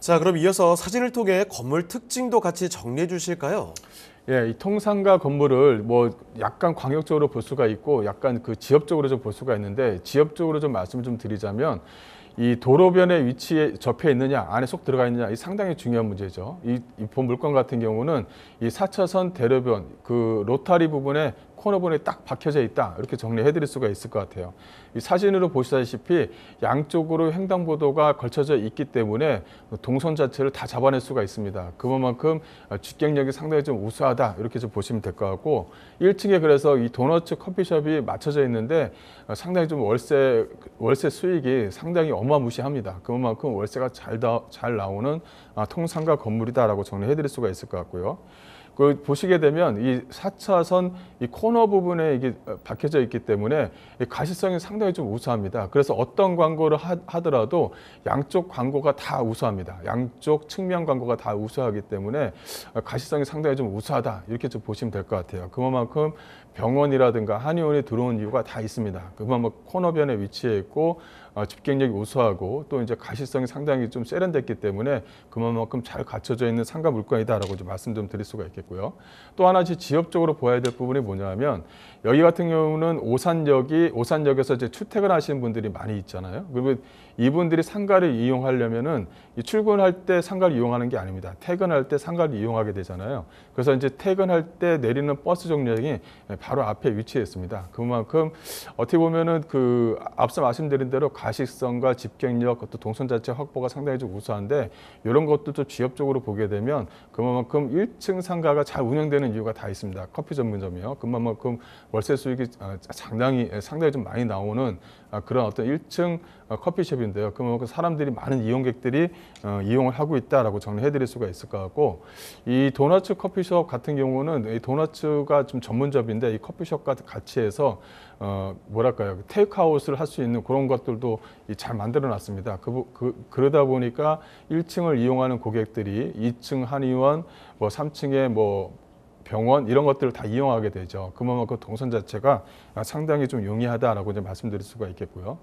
자, 그럼 이어서 사진을 통해 건물 특징도 같이 정리해 주실까요? 예, 이 통상가 건물을 뭐 약간 광역적으로 볼 수가 있고 약간 그 지역적으로 좀 볼 수가 있는데 지역적으로 좀 말씀을 좀 드리자면 이 도로변에 위치에 접해 있느냐 안에 쏙 들어가 있느냐 이 상당히 중요한 문제죠. 이 본 물건 같은 경우는 이 4차선 대로변 그 로타리 부분에 코너본에 딱 박혀져 있다. 이렇게 정리해 드릴 수가 있을 것 같아요. 이 사진으로 보시다시피 양쪽으로 횡단보도가 걸쳐져 있기 때문에 동선 자체를 다 잡아낼 수가 있습니다. 그만큼 직경력이 상당히 좀 우수하다. 이렇게 좀 보시면 될 것 같고 1층에 그래서 이 도너츠 커피숍이 맞춰져 있는데 상당히 좀 월세 수익이 상당히 어마무시합니다. 그만큼 월세가 잘 나오는 통상가 건물이다라고 정리해 드릴 수가 있을 것 같고요. 그 보시게 되면 이 4차선 이 코너 부분에 이게 박혀져 있기 때문에 가시성이 상당히 좀 우수합니다. 그래서 어떤 광고를 하더라도 양쪽 광고가 다 우수합니다. 양쪽 측면 광고가 다 우수하기 때문에 가시성이 상당히 좀 우수하다. 이렇게 좀 보시면 될 것 같아요. 그만큼 병원이라든가 한의원이 들어온 이유가 다 있습니다. 그만큼 코너변에 위치해 있고 집경력이 우수하고 또 이제 가시성이 상당히 좀 세련됐기 때문에 그만큼 잘 갖춰져 있는 상가 물건이다라고 좀 말씀 좀 드릴 수가 있겠고요. 또 하나 지역적으로 보아야 될 부분이 뭐냐면 여기 같은 경우는 오산역에서 이제 출퇴근 하시는 분들이 많이 있잖아요. 그리고 이분들이 상가를 이용하려면은 출근할 때 상가를 이용하는 게 아닙니다. 퇴근할 때 상가를 이용하게 되잖아요. 그래서 이제 퇴근할 때 내리는 버스 정류장이 바로 앞에 위치해 있습니다. 그만큼 어떻게 보면은 그 앞서 말씀드린 대로 가식성과 집경력, 또 동선 자체 확보가 상당히 좀 우수한데 이런 것도 좀 지역적으로 보게 되면 그만큼 1층 상가가 잘 운영되는 이유가 다 있습니다. 커피 전문점이요. 그만큼 월세 수익이 상당히 좀 많이 나오는 그런 어떤 1층 커피숍인데요. 그만큼 사람들이 많은 이용객들이 이용을 하고 있다라고 정리해 드릴 수가 있을 것 같고 이 도너츠 커피숍 같은 경우는 이 도너츠가 좀 전문점인데 이 커피숍과 같이 해서 뭐랄까요 테이크아웃을 할 수 있는 그런 것들도 잘 만들어 놨습니다. 그러다 보니까 1층을 이용하는 고객들이 2층 한의원, 뭐 3층에 뭐 병원 이런 것들을 다 이용하게 되죠. 그만큼 동선 자체가 상당히 좀 용이하다라고 이제 말씀드릴 수가 있겠고요.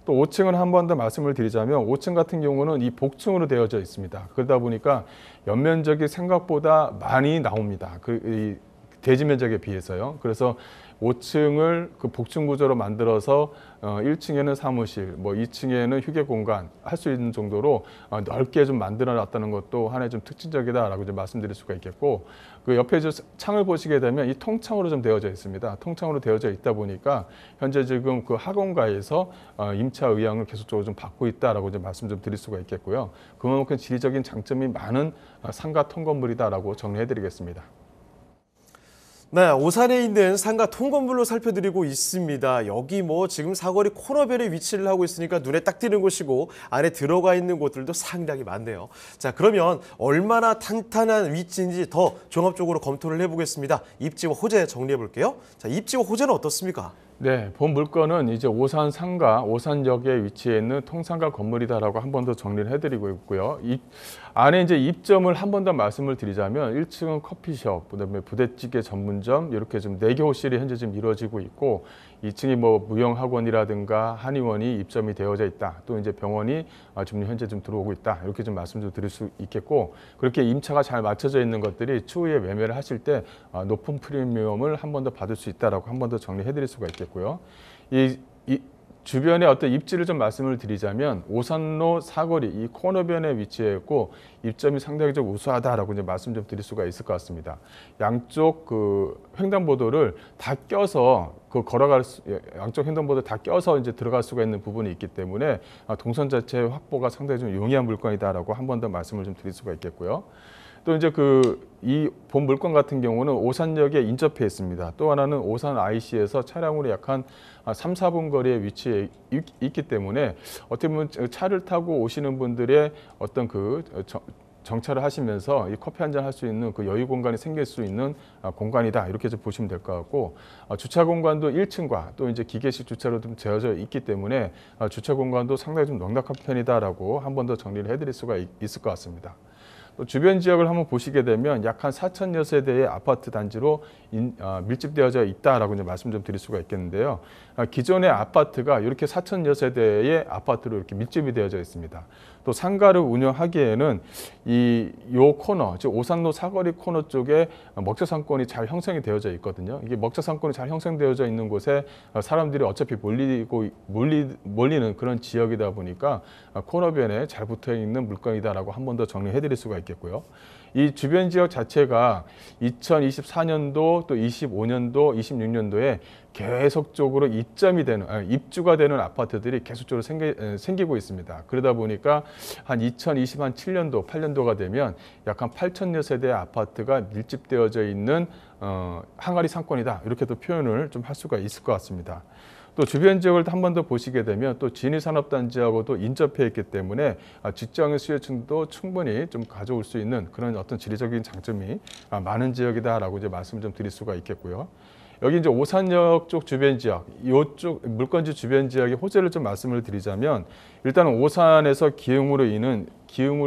또 5층은 한 번 더 말씀을 드리자면 5층 같은 경우는 이 복층으로 되어져 있습니다. 그러다 보니까 연면적이 생각보다 많이 나옵니다. 이 대지 면적에 비해서요. 그래서 5층을 그 복층 구조로 만들어서 1층에는 사무실, 뭐 2층에는 휴게 공간 할 수 있는 정도로 넓게 좀 만들어 놨다는 것도 하나의 좀 특징적이다라고 좀 말씀드릴 수가 있겠고 그 옆에 창을 보시게 되면 이 통창으로 좀 되어져 있습니다. 통창으로 되어져 있다 보니까 현재 지금 그 학원가에서 임차 의향을 계속적으로 좀 받고 있다라고 좀 말씀 좀 드릴 수가 있겠고요. 그만큼 지리적인 장점이 많은 상가 통건물이다라고 정리해 드리겠습니다. 네, 오산에 있는 상가 통건물로 살펴드리고 있습니다. 여기 뭐 지금 사거리 코너별에 위치를 하고 있으니까 눈에 딱 띄는 곳이고 안에 들어가 있는 곳들도 상당히 많네요. 자, 그러면 얼마나 탄탄한 위치인지 더 종합적으로 검토를 해보겠습니다. 입지와 호재 정리해 볼게요. 자, 입지와 호재는 어떻습니까? 네, 본 물건은 이제 오산 상가, 오산역에 위치해 있는 통상가 건물이다라고 한 번 더 정리를 해드리고 있고요. 이 안에 이제 입점을 한 번 더 말씀을 드리자면 1층은 커피숍, 그다음에 부대찌개 전문점 이렇게 좀 4개 호실이 현재 지금 이루어지고 있고 2층이 뭐 무용학원이라든가 한의원이 입점이 되어져 있다. 또 이제 병원이 지금 현재 좀 들어오고 있다. 이렇게 좀 말씀 좀 드릴 수 있겠고 그렇게 임차가 잘 맞춰져 있는 것들이 추후에 매매를 하실 때 높은 프리미엄을 한 번 더 받을 수 있다라고 한 번 더 정리해 드릴 수가 있겠고요. 이 주변의 어떤 입지를 좀 말씀을 드리자면 오산로 사거리 이 코너변에 위치해 있고 입점이 상당히 좀 우수하다라고 이제 말씀 좀 드릴 수가 있을 것 같습니다. 양쪽 그 횡단보도를 다 껴서 양쪽 횡단보도 다 껴서 이제 들어갈 수가 있는 부분이 있기 때문에 동선 자체 확보가 상당히 좀 용이한 물건이다라고 한 번 더 말씀을 좀 드릴 수가 있겠고요. 또 이제 이 본 물건 같은 경우는 오산역에 인접해 있습니다. 또 하나는 오산 IC에서 차량으로 약 한 3, 4분 거리에 위치해 있기 때문에 어떻게 보면 차를 타고 오시는 분들의 어떤 정차를 하시면서 이 커피 한잔 할 수 있는 그 여유 공간이 생길 수 있는 공간이다. 이렇게 좀 보시면 될 것 같고 주차 공간도 1층과 또 이제 기계식 주차로 좀 되어져 있기 때문에 주차 공간도 상당히 좀 넉넉한 편이다라고 한 번 더 정리를 해드릴 수가 있을 것 같습니다. 또 주변 지역을 한번 보시게 되면 약 한 4,000여 세대의 아파트 단지로 밀집되어져 있다라고 이제 말씀 좀 드릴 수가 있겠는데요. 기존의 아파트가 이렇게 4,000여 세대의 아파트로 이렇게 밀집이 되어져 있습니다. 또 상가를 운영하기에는 요 코너, 즉 오산로 사거리 코너 쪽에 먹자상권이 잘 형성이 되어져 있거든요. 이게 먹자상권이 잘 형성되어져 있는 곳에 사람들이 어차피 몰리는 그런 지역이다 보니까 코너변에 잘 붙어 있는 물건이다라고 한 번 더 정리해 드릴 수가 있겠고요. 이 주변 지역 자체가 2024년도 또 25년도, 26년도에 계속적으로 입주가 되는 아파트들이 계속적으로 생기고 있습니다. 그러다 보니까 한 2027년도, 8년도가 되면 약 한 8천여 세대의 아파트가 밀집되어져 있는 항아리 상권이다. 이렇게도 표현을 좀 할 수가 있을 것 같습니다. 또 주변 지역을 한 번 더 보시게 되면 또 진위산업단지하고도 인접해 있기 때문에 직장의 수요층도 충분히 좀 가져올 수 있는 그런 어떤 지리적인 장점이 많은 지역이다라고 이제 말씀을 좀 드릴 수가 있겠고요. 여기 이제 오산역 쪽 주변 지역, 이쪽 물건지 주변 지역의 호재를 좀 말씀을 드리자면 일단 오산에서 기흥으로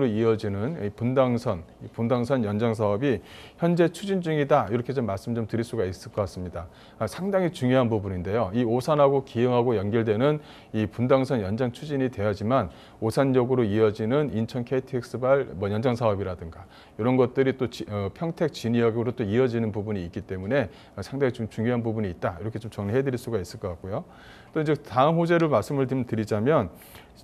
이어지는 분당선 연장 사업이 현재 추진 중이다. 이렇게 좀 말씀 좀 드릴 수가 있을 것 같습니다. 상당히 중요한 부분인데요. 이 오산하고 기흥하고 연결되는 이 분당선 연장 추진이 돼야지만 오산역으로 이어지는 인천 KTX발 연장 사업이라든가 이런 것들이 또 평택 진이역으로 또 이어지는 부분이 있기 때문에 상당히 좀 중요한 부분이 있다. 이렇게 좀 정리해 드릴 수가 있을 것 같고요. 또 이제 다음 호재를 말씀을 좀 드리자면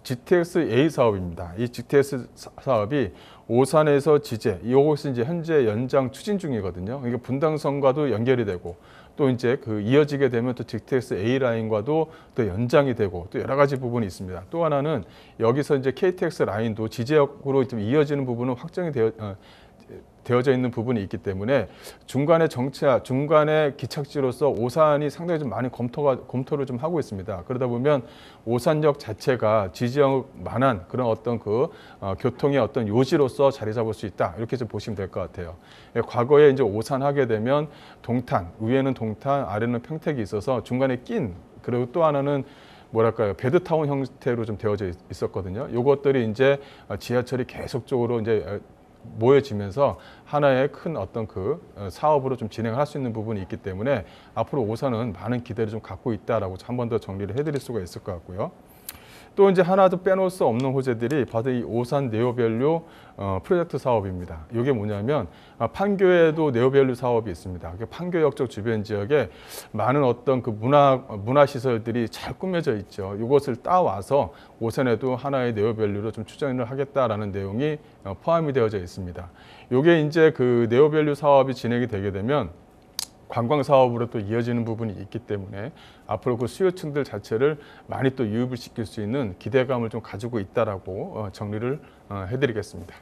GTX-A 사업입니다. 이 GTX 사업이 오산에서 지제, 이것이 이제 현재 연장 추진 중이거든요. 그러니까 분당선과도 연결이 되고 또 이제 이어지게 되면 또 GTX-A 라인과도 또 연장이 되고 또 여러 가지 부분이 있습니다. 또 하나는 여기서 이제 KTX 라인도 지제역으로 좀 이어지는 부분은 확정이 되어져 있는 부분이 있기 때문에 중간에 기착지로서 오산이 상당히 좀 많이 검토를 좀 하고 있습니다. 그러다 보면 오산역 자체가 지지역만한 그런 어떤 교통의 어떤 요지로서 자리 잡을 수 있다. 이렇게 좀 보시면 될 것 같아요. 과거에 이제 오산 하게 되면 위에는 동탄, 아래는 평택이 있어서 중간에 그리고 또 하나는 배드타운 형태로 좀 되어져 있었거든요. 이것들이 이제 지하철이 계속적으로 이제 모여지면서 하나의 큰 어떤 사업으로 좀 진행을 할 수 있는 부분이 있기 때문에 앞으로 오산은 많은 기대를 좀 갖고 있다라고 한 번 더 정리를 해드릴 수가 있을 것 같고요. 또 이제 하나도 빼놓을 수 없는 호재들이 바로 이 오산 네오밸류 프로젝트 사업입니다. 이게 뭐냐면 판교에도 네오밸류 사업이 있습니다. 판교역 쪽 주변 지역에 많은 어떤 문화 시설들이 잘 꾸며져 있죠. 이것을 따와서 오산에도 하나의 네오밸류로 좀 추진을 하겠다라는 내용이 포함이 되어져 있습니다. 이게 이제 네오밸류 사업이 진행이 되게 되면 관광 사업으로 또 이어지는 부분이 있기 때문에 앞으로 수요층들 자체를 많이 또 유입을 시킬 수 있는 기대감을 좀 가지고 있다라고 정리를 해드리겠습니다.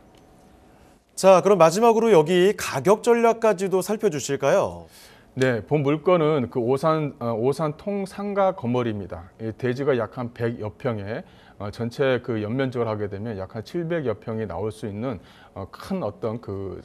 자, 그럼 마지막으로 여기 가격 전략까지도 살펴주실까요? 네, 본 물건은 오산 통상가 건물입니다. 대지가 약 한 100여 평에 전체 연면적을 하게 되면 약 한 700여 평이 나올 수 있는 큰 어떤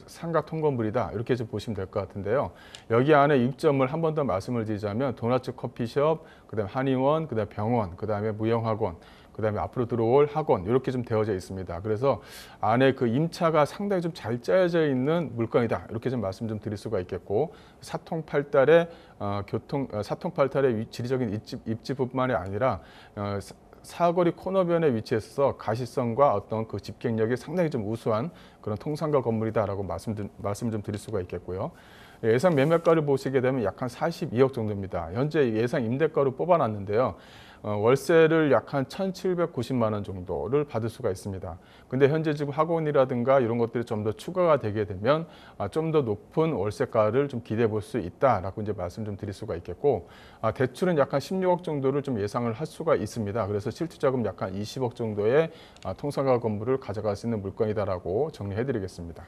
상가 통건물이다. 이렇게 좀 보시면 될 것 같은데요. 여기 안에 입점을 한 번 더 말씀을 드리자면 도넛 커피숍, 그다음에 한의원, 그다음에 병원, 그다음에 무형학원, 그다음에 앞으로 들어올 학원 이렇게 좀 되어져 있습니다. 그래서 안에 임차가 상당히 좀 잘 짜여져 있는 물건이다. 이렇게 좀 말씀 좀 드릴 수가 있겠고 사통팔달의 지리적인 입지뿐만이 아니라 사거리 코너변에 위치해서 가시성과 어떤 집행력이 상당히 좀 우수한 그런 통상가 건물이다라고 말씀 좀 드릴 수가 있겠고요. 예상 매매가를 보시게 되면 약 한 42억 정도입니다. 현재 예상 임대가로 뽑아놨는데요. 월세를 약 한 1,790만 원 정도를 받을 수가 있습니다. 근데 현재 지금 학원이라든가 이런 것들이 좀 더 추가가 되게 되면 좀 더 높은 월세가를 좀 기대해 볼 수 있다라고 이제 말씀 좀 드릴 수가 있겠고, 대출은 약 한 16억 정도를 좀 예상을 할 수가 있습니다. 그래서 실투자금 약 한 20억 정도의 통상가 건물을 가져갈 수 있는 물건이다라고 정리해 드리겠습니다.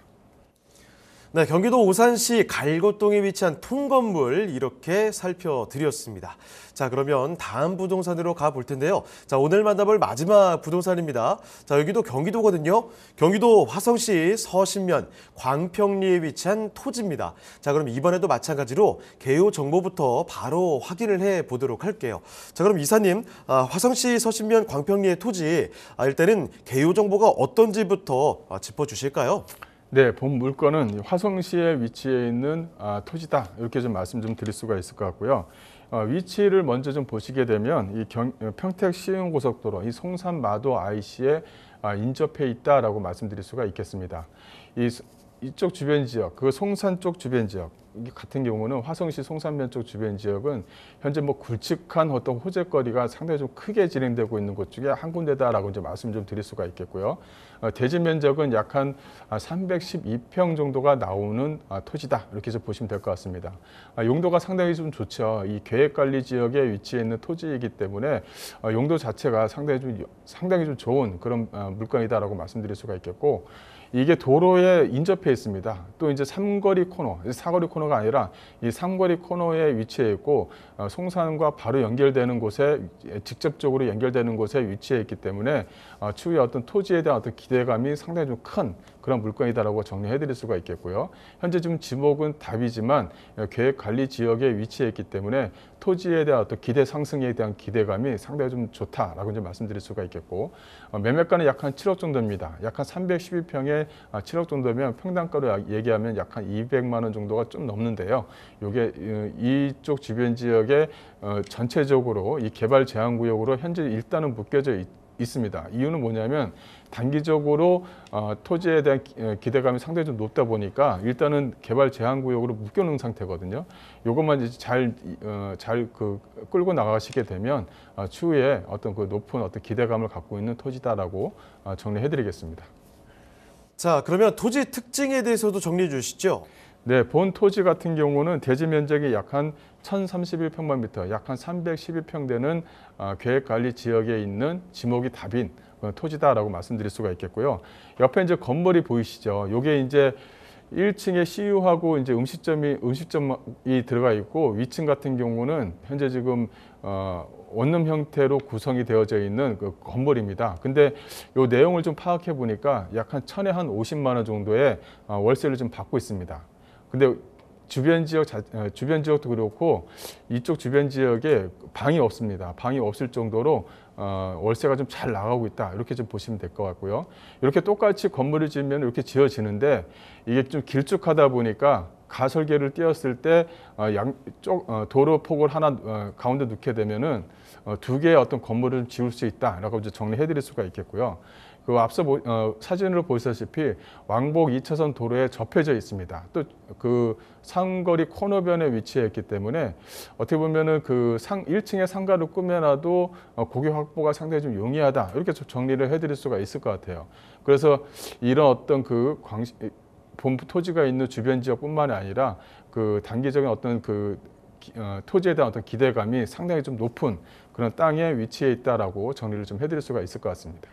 네, 경기도 오산시 갈고동에 위치한 통건물 이렇게 살펴드렸습니다. 자, 그러면 다음 부동산으로 가볼 텐데요. 자, 오늘 만나볼 마지막 부동산입니다. 자, 여기도 경기도거든요. 경기도 화성시 서신면 광평리에 위치한 토지입니다. 자, 그럼 이번에도 마찬가지로 개요 정보부터 바로 확인을 해 보도록 할게요. 자, 그럼 이사님, 화성시 서신면 광평리의 토지, 일단은 개요 정보가 어떤지부터 짚어주실까요? 네, 본 물건은 화성시에 위치해 있는 토지다. 이렇게 좀 말씀 좀 드릴 수가 있을 것 같고요. 위치를 먼저 좀 보시게 되면 이 평택 시흥고속도로 이 송산 마도 IC에 인접해 있다라고 말씀드릴 수가 있겠습니다. 이 이쪽 주변 지역, 그 송산 쪽 주변 지역 같은 경우는 화성시 송산면 쪽 주변 지역은 현재 뭐 굵직한 어떤 호재거리가 상당히 좀 크게 진행되고 있는 곳 중에 한 군데다라고 이제 말씀 좀 드릴 수가 있겠고요. 대지 면적은 약 한 312평 정도가 나오는 토지다 이렇게 좀 보시면 될 것 같습니다. 용도가 상당히 좀 좋죠. 이 계획관리 지역에 위치해 있는 토지이기 때문에 용도 자체가 상당히 좀 좋은 그런 물건이다라고 말씀드릴 수가 있겠고. 이게 도로에 인접해 있습니다. 또 이제 삼거리 코너, 사거리 코너가 아니라 이 삼거리 코너에 위치해 있고 송산과 바로 연결되는 곳에 직접적으로 연결되는 곳에 위치해 있기 때문에 추후에 어떤 토지에 대한 어떤 기대감이 상당히 좀 큰 그런 물건이다라고 정리해 드릴 수가 있겠고요. 현재 지금 지목은 답이지만 계획관리 지역에 위치해 있기 때문에 토지에 대한 어떤 기대 상승에 대한 기대감이 상당히 좀 좋다라고 이제 말씀드릴 수가 있겠고 매매가는 약 한 7억 정도입니다. 약 한 312평에 7억 정도면 평당가로 얘기하면 약 한 200만 원 정도가 좀 넘는데요. 이게 이쪽 주변 지역에 전체적으로 이 개발 제한 구역으로 현재 일단은 묶여져 있습니다. 이유는 뭐냐면 단기적으로 토지에 대한 기대감이 상당히 좀 높다 보니까 일단은 개발 제한 구역으로 묶여놓은 상태거든요. 이것만 이제 잘 끌고 나가시게 되면 추후에 어떤 그 높은 어떤 기대감을 갖고 있는 토지다라고 정리해드리겠습니다. 자, 그러면 토지 특징에 대해서도 정리해 주시죠. 네, 본 토지 같은 경우는 대지 면적이 약 한 1,031평방미터, 약 한 312평 되는 계획관리 지역에 있는 지목이 답인 토지다라고 말씀드릴 수가 있겠고요. 옆에 이제 건물이 보이시죠? 요게 이제 1층에 CU하고 이제 음식점이 들어가 있고 위층 같은 경우는 현재 지금 원룸 형태로 구성이 되어져 있는 그 건물입니다. 근데 요 내용을 좀 파악해 보니까 약 한 1,000에 한 50만 원 정도의 월세를 좀 받고 있습니다. 근데 주변 지역도 그렇고 이쪽 주변 지역에 방이 없습니다. 방이 없을 정도로 월세가 좀 잘 나가고 있다. 이렇게 좀 보시면 될 것 같고요. 이렇게 똑같이 건물을 지으면 이렇게 지어지는데 이게 좀 길쭉하다 보니까 가설계를 띄었을 때 양쪽 도로 폭을 하나 가운데 놓게 되면은 두 개의 어떤 건물을 지을 수 있다라고 이제 정리해 드릴 수가 있겠고요. 그 앞서 사진으로 보시다시피 왕복 2차선 도로에 접해져 있습니다. 또 그 상거리 코너변에 위치해 있기 때문에 어떻게 보면은 그 1층의 상가를 꾸며놔도 고객 확보가 상당히 좀 용이하다. 이렇게 좀 정리를 해드릴 수가 있을 것 같아요. 그래서 이런 어떤 그 본부 토지가 있는 주변 지역뿐만이 아니라 그 단기적인 어떤 그 토지에 대한 어떤 기대감이 상당히 좀 높은 그런 땅에 위치해 있다라고 정리를 좀 해드릴 수가 있을 것 같습니다.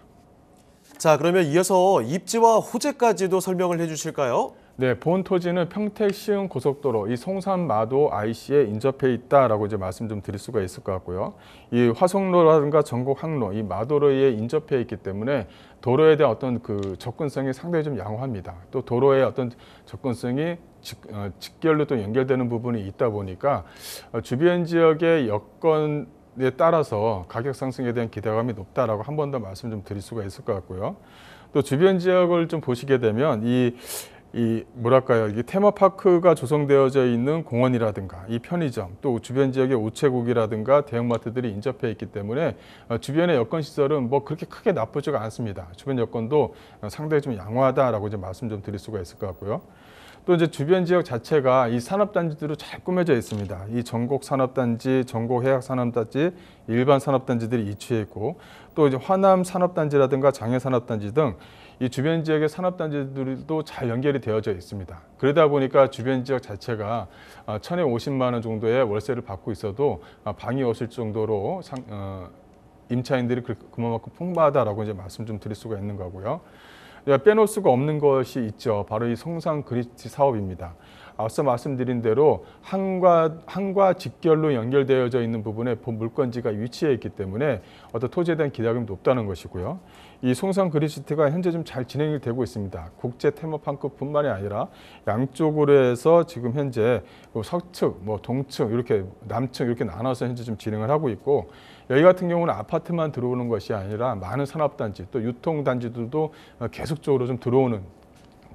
자, 그러면 이어서 입지와 호재까지도 설명을 해주실까요? 네, 본 토지는 평택 시흥 고속도로 이 송산 마도 IC에 인접해 있다라고 이제 말씀 좀 드릴 수가 있을 것 같고요. 이 화성로라든가 전곡 항로 이 마도로에 인접해 있기 때문에 도로에 대한 어떤 그 접근성이 상당히 좀 양호합니다. 또 도로의 어떤 접근성이 직결로 또 연결되는 부분이 있다 보니까 주변 지역의 여건에 따라서 가격 상승에 대한 기대감이 높다라고 한 번 더 말씀 좀 드릴 수가 있을 것 같고요. 또 주변 지역을 좀 보시게 되면 뭐랄까요, 이게 테마파크가 조성되어져 있는 공원이라든가 이 편의점, 또 주변 지역의 우체국이라든가 대형마트들이 인접해 있기 때문에 주변의 여건 시설은 뭐 그렇게 크게 나쁘지가 않습니다. 주변 여건도 상당히 좀 양호하다라고 이제 말씀 좀 드릴 수가 있을 것 같고요. 또 이제 주변 지역 자체가 이 산업단지들로 잘 꾸며져 있습니다. 이 전곡 산업단지, 전곡 해약 산업단지, 일반 산업단지들이 위치해 있고 또 이제 화남 산업단지라든가 장해 산업단지 등 이 주변 지역의 산업단지들도 잘 연결이 되어져 있습니다. 그러다 보니까 주변 지역 자체가 1,000에 50만 원 정도의 월세를 받고 있어도 방이 없을 정도로 임차인들이 그만큼 풍부하다라고 이제 말씀 좀 드릴 수가 있는 거고요. 빼놓을 수가 없는 것이 있죠. 바로 이 송산 그리티 사업입니다. 앞서 말씀드린 대로 항과 직결로 연결되어져 있는 부분에 본 물건지가 위치해 있기 때문에 어떤 토지에 대한 기대감이 높다는 것이고요. 이 송산 그리시티가 현재 좀 잘 진행이 되고 있습니다. 국제 테마파크뿐만이 아니라 양쪽으로 해서 지금 현재 서측, 동측, 이렇게 남측 이렇게 나눠서 현재 좀 진행을 하고 있고 여기 같은 경우는 아파트만 들어오는 것이 아니라 많은 산업단지 또 유통단지들도 계속적으로 좀 들어오는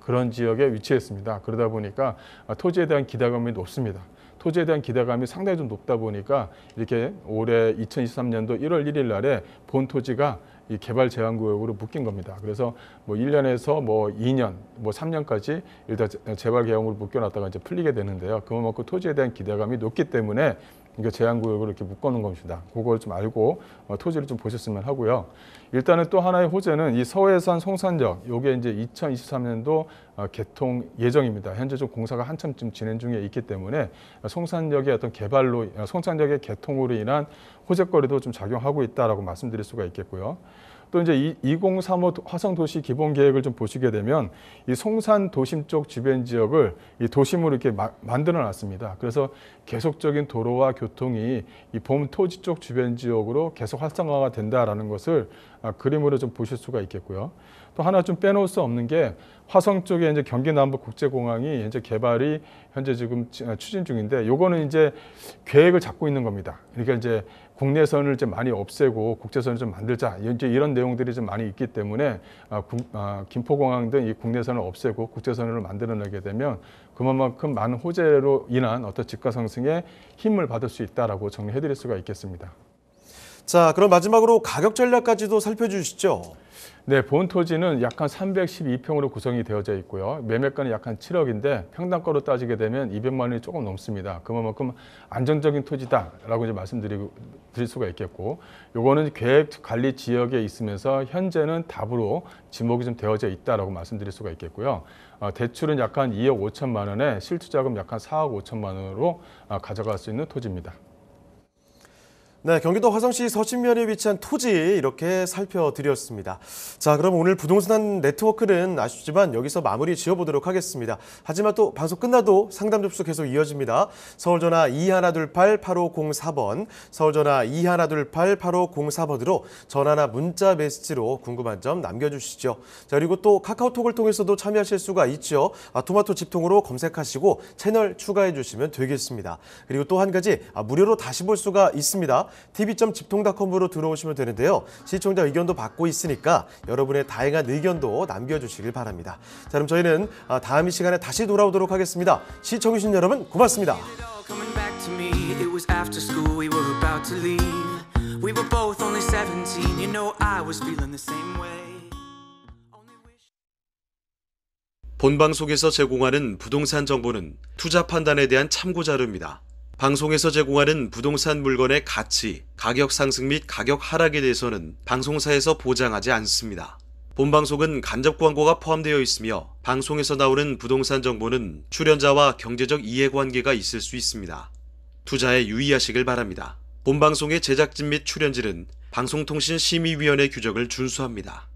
그런 지역에 위치했습니다. 그러다 보니까 토지에 대한 기대감이 높습니다. 토지에 대한 기대감이 상당히 좀 높다 보니까 이렇게 올해 2023년도 1월 1일 날에 본 토지가 이 개발 제한 구역으로 묶인 겁니다. 그래서 뭐 1년에서 뭐 2년, 뭐 3년까지 일단 재발 계획으로 묶여놨다가 이제 풀리게 되는데요. 그만큼 토지에 대한 기대감이 높기 때문에 이게 제한구역으로 이렇게 묶어놓은 겁니다. 그걸 좀 알고 토지를 좀 보셨으면 하고요. 일단은 또 하나의 호재는 이 서해산 송산역, 요게 이제 2023년도 개통 예정입니다. 현재 좀 공사가 한참 좀 진행 중에 있기 때문에 송산역의 어떤 개발로, 송산역의 개통으로 인한 호재거리도 좀 작용하고 있다라고 말씀드릴 수가 있겠고요. 또 이제 2035 화성도시 기본계획을 좀 보시게 되면 이 송산 도심 쪽 주변 지역을 이 도심으로 이렇게 만들어 놨습니다. 그래서 계속적인 도로와 교통이 이 봄 토지 쪽 주변 지역으로 계속 활성화가 된다라는 것을 그림으로 좀 보실 수가 있겠고요. 또 하나 좀 빼놓을 수 없는 게 화성 쪽에 이제 경기 남부 국제공항이 현재 개발이 현재 지금 추진 중인데 요거는 이제 계획을 잡고 있는 겁니다. 그러니까 이제 국내선을 좀 많이 없애고 국제선을 좀 만들자 이제 이런 내용들이 좀 많이 있기 때문에 김포공항 등 이 국내선을 없애고 국제선을 만들어내게 되면 그만큼 많은 호재로 인한 어떤 집가 상승에 힘을 받을 수 있다라고 정리해드릴 수가 있겠습니다. 자, 그럼 마지막으로 가격 전략까지도 살펴주시죠. 네, 본 토지는 약 한 312평으로 구성이 되어져 있고요. 매매가는 약 한 7억인데 평당가로 따지게 되면 200만 원이 조금 넘습니다. 그만큼 안정적인 토지다라고 이제 말씀드릴 수가 있겠고, 요거는 계획 관리 지역에 있으면서 현재는 답으로 지목이 좀 되어져 있다라고 말씀드릴 수가 있겠고요. 대출은 약 한 2억 5천만 원에 실투자금 약 한 4억 5천만 원으로 가져갈 수 있는 토지입니다. 네, 경기도 화성시 서신면에 위치한 토지 이렇게 살펴드렸습니다. 자, 그럼 오늘 부동산 네트워크는 아쉽지만 여기서 마무리 지어보도록 하겠습니다. 하지만 또 방송 끝나도 상담 접수 계속 이어집니다. 서울전화 2128-8504번, 서울전화 2128-8504번으로 전화나 문자 메시지로 궁금한 점 남겨주시죠. 자, 그리고 또 카카오톡을 통해서도 참여하실 수가 있죠. 토마토 집통으로 검색하시고 채널 추가해 주시면 되겠습니다. 그리고 또 한 가지 무료로 다시 볼 수가 있습니다. tv.집통.com으로 들어오시면 되는데요. 시청자 의견도 받고 있으니까 여러분의 다양한 의견도 남겨주시길 바랍니다. 자, 그럼 저희는 다음 이 시간에 다시 돌아오도록 하겠습니다. 시청해주신 여러분 고맙습니다. 본 방송에서 제공하는 부동산 정보는 투자 판단에 대한 참고 자료입니다. 방송에서 제공하는 부동산 물건의 가치, 가격 상승 및 가격 하락에 대해서는 방송사에서 보장하지 않습니다. 본 방송은 간접 광고가 포함되어 있으며 방송에서 나오는 부동산 정보는 출연자와 경제적 이해관계가 있을 수 있습니다. 투자에 유의하시길 바랍니다. 본 방송의 제작진 및 출연진은 방송통신심의위원회 규정을 준수합니다.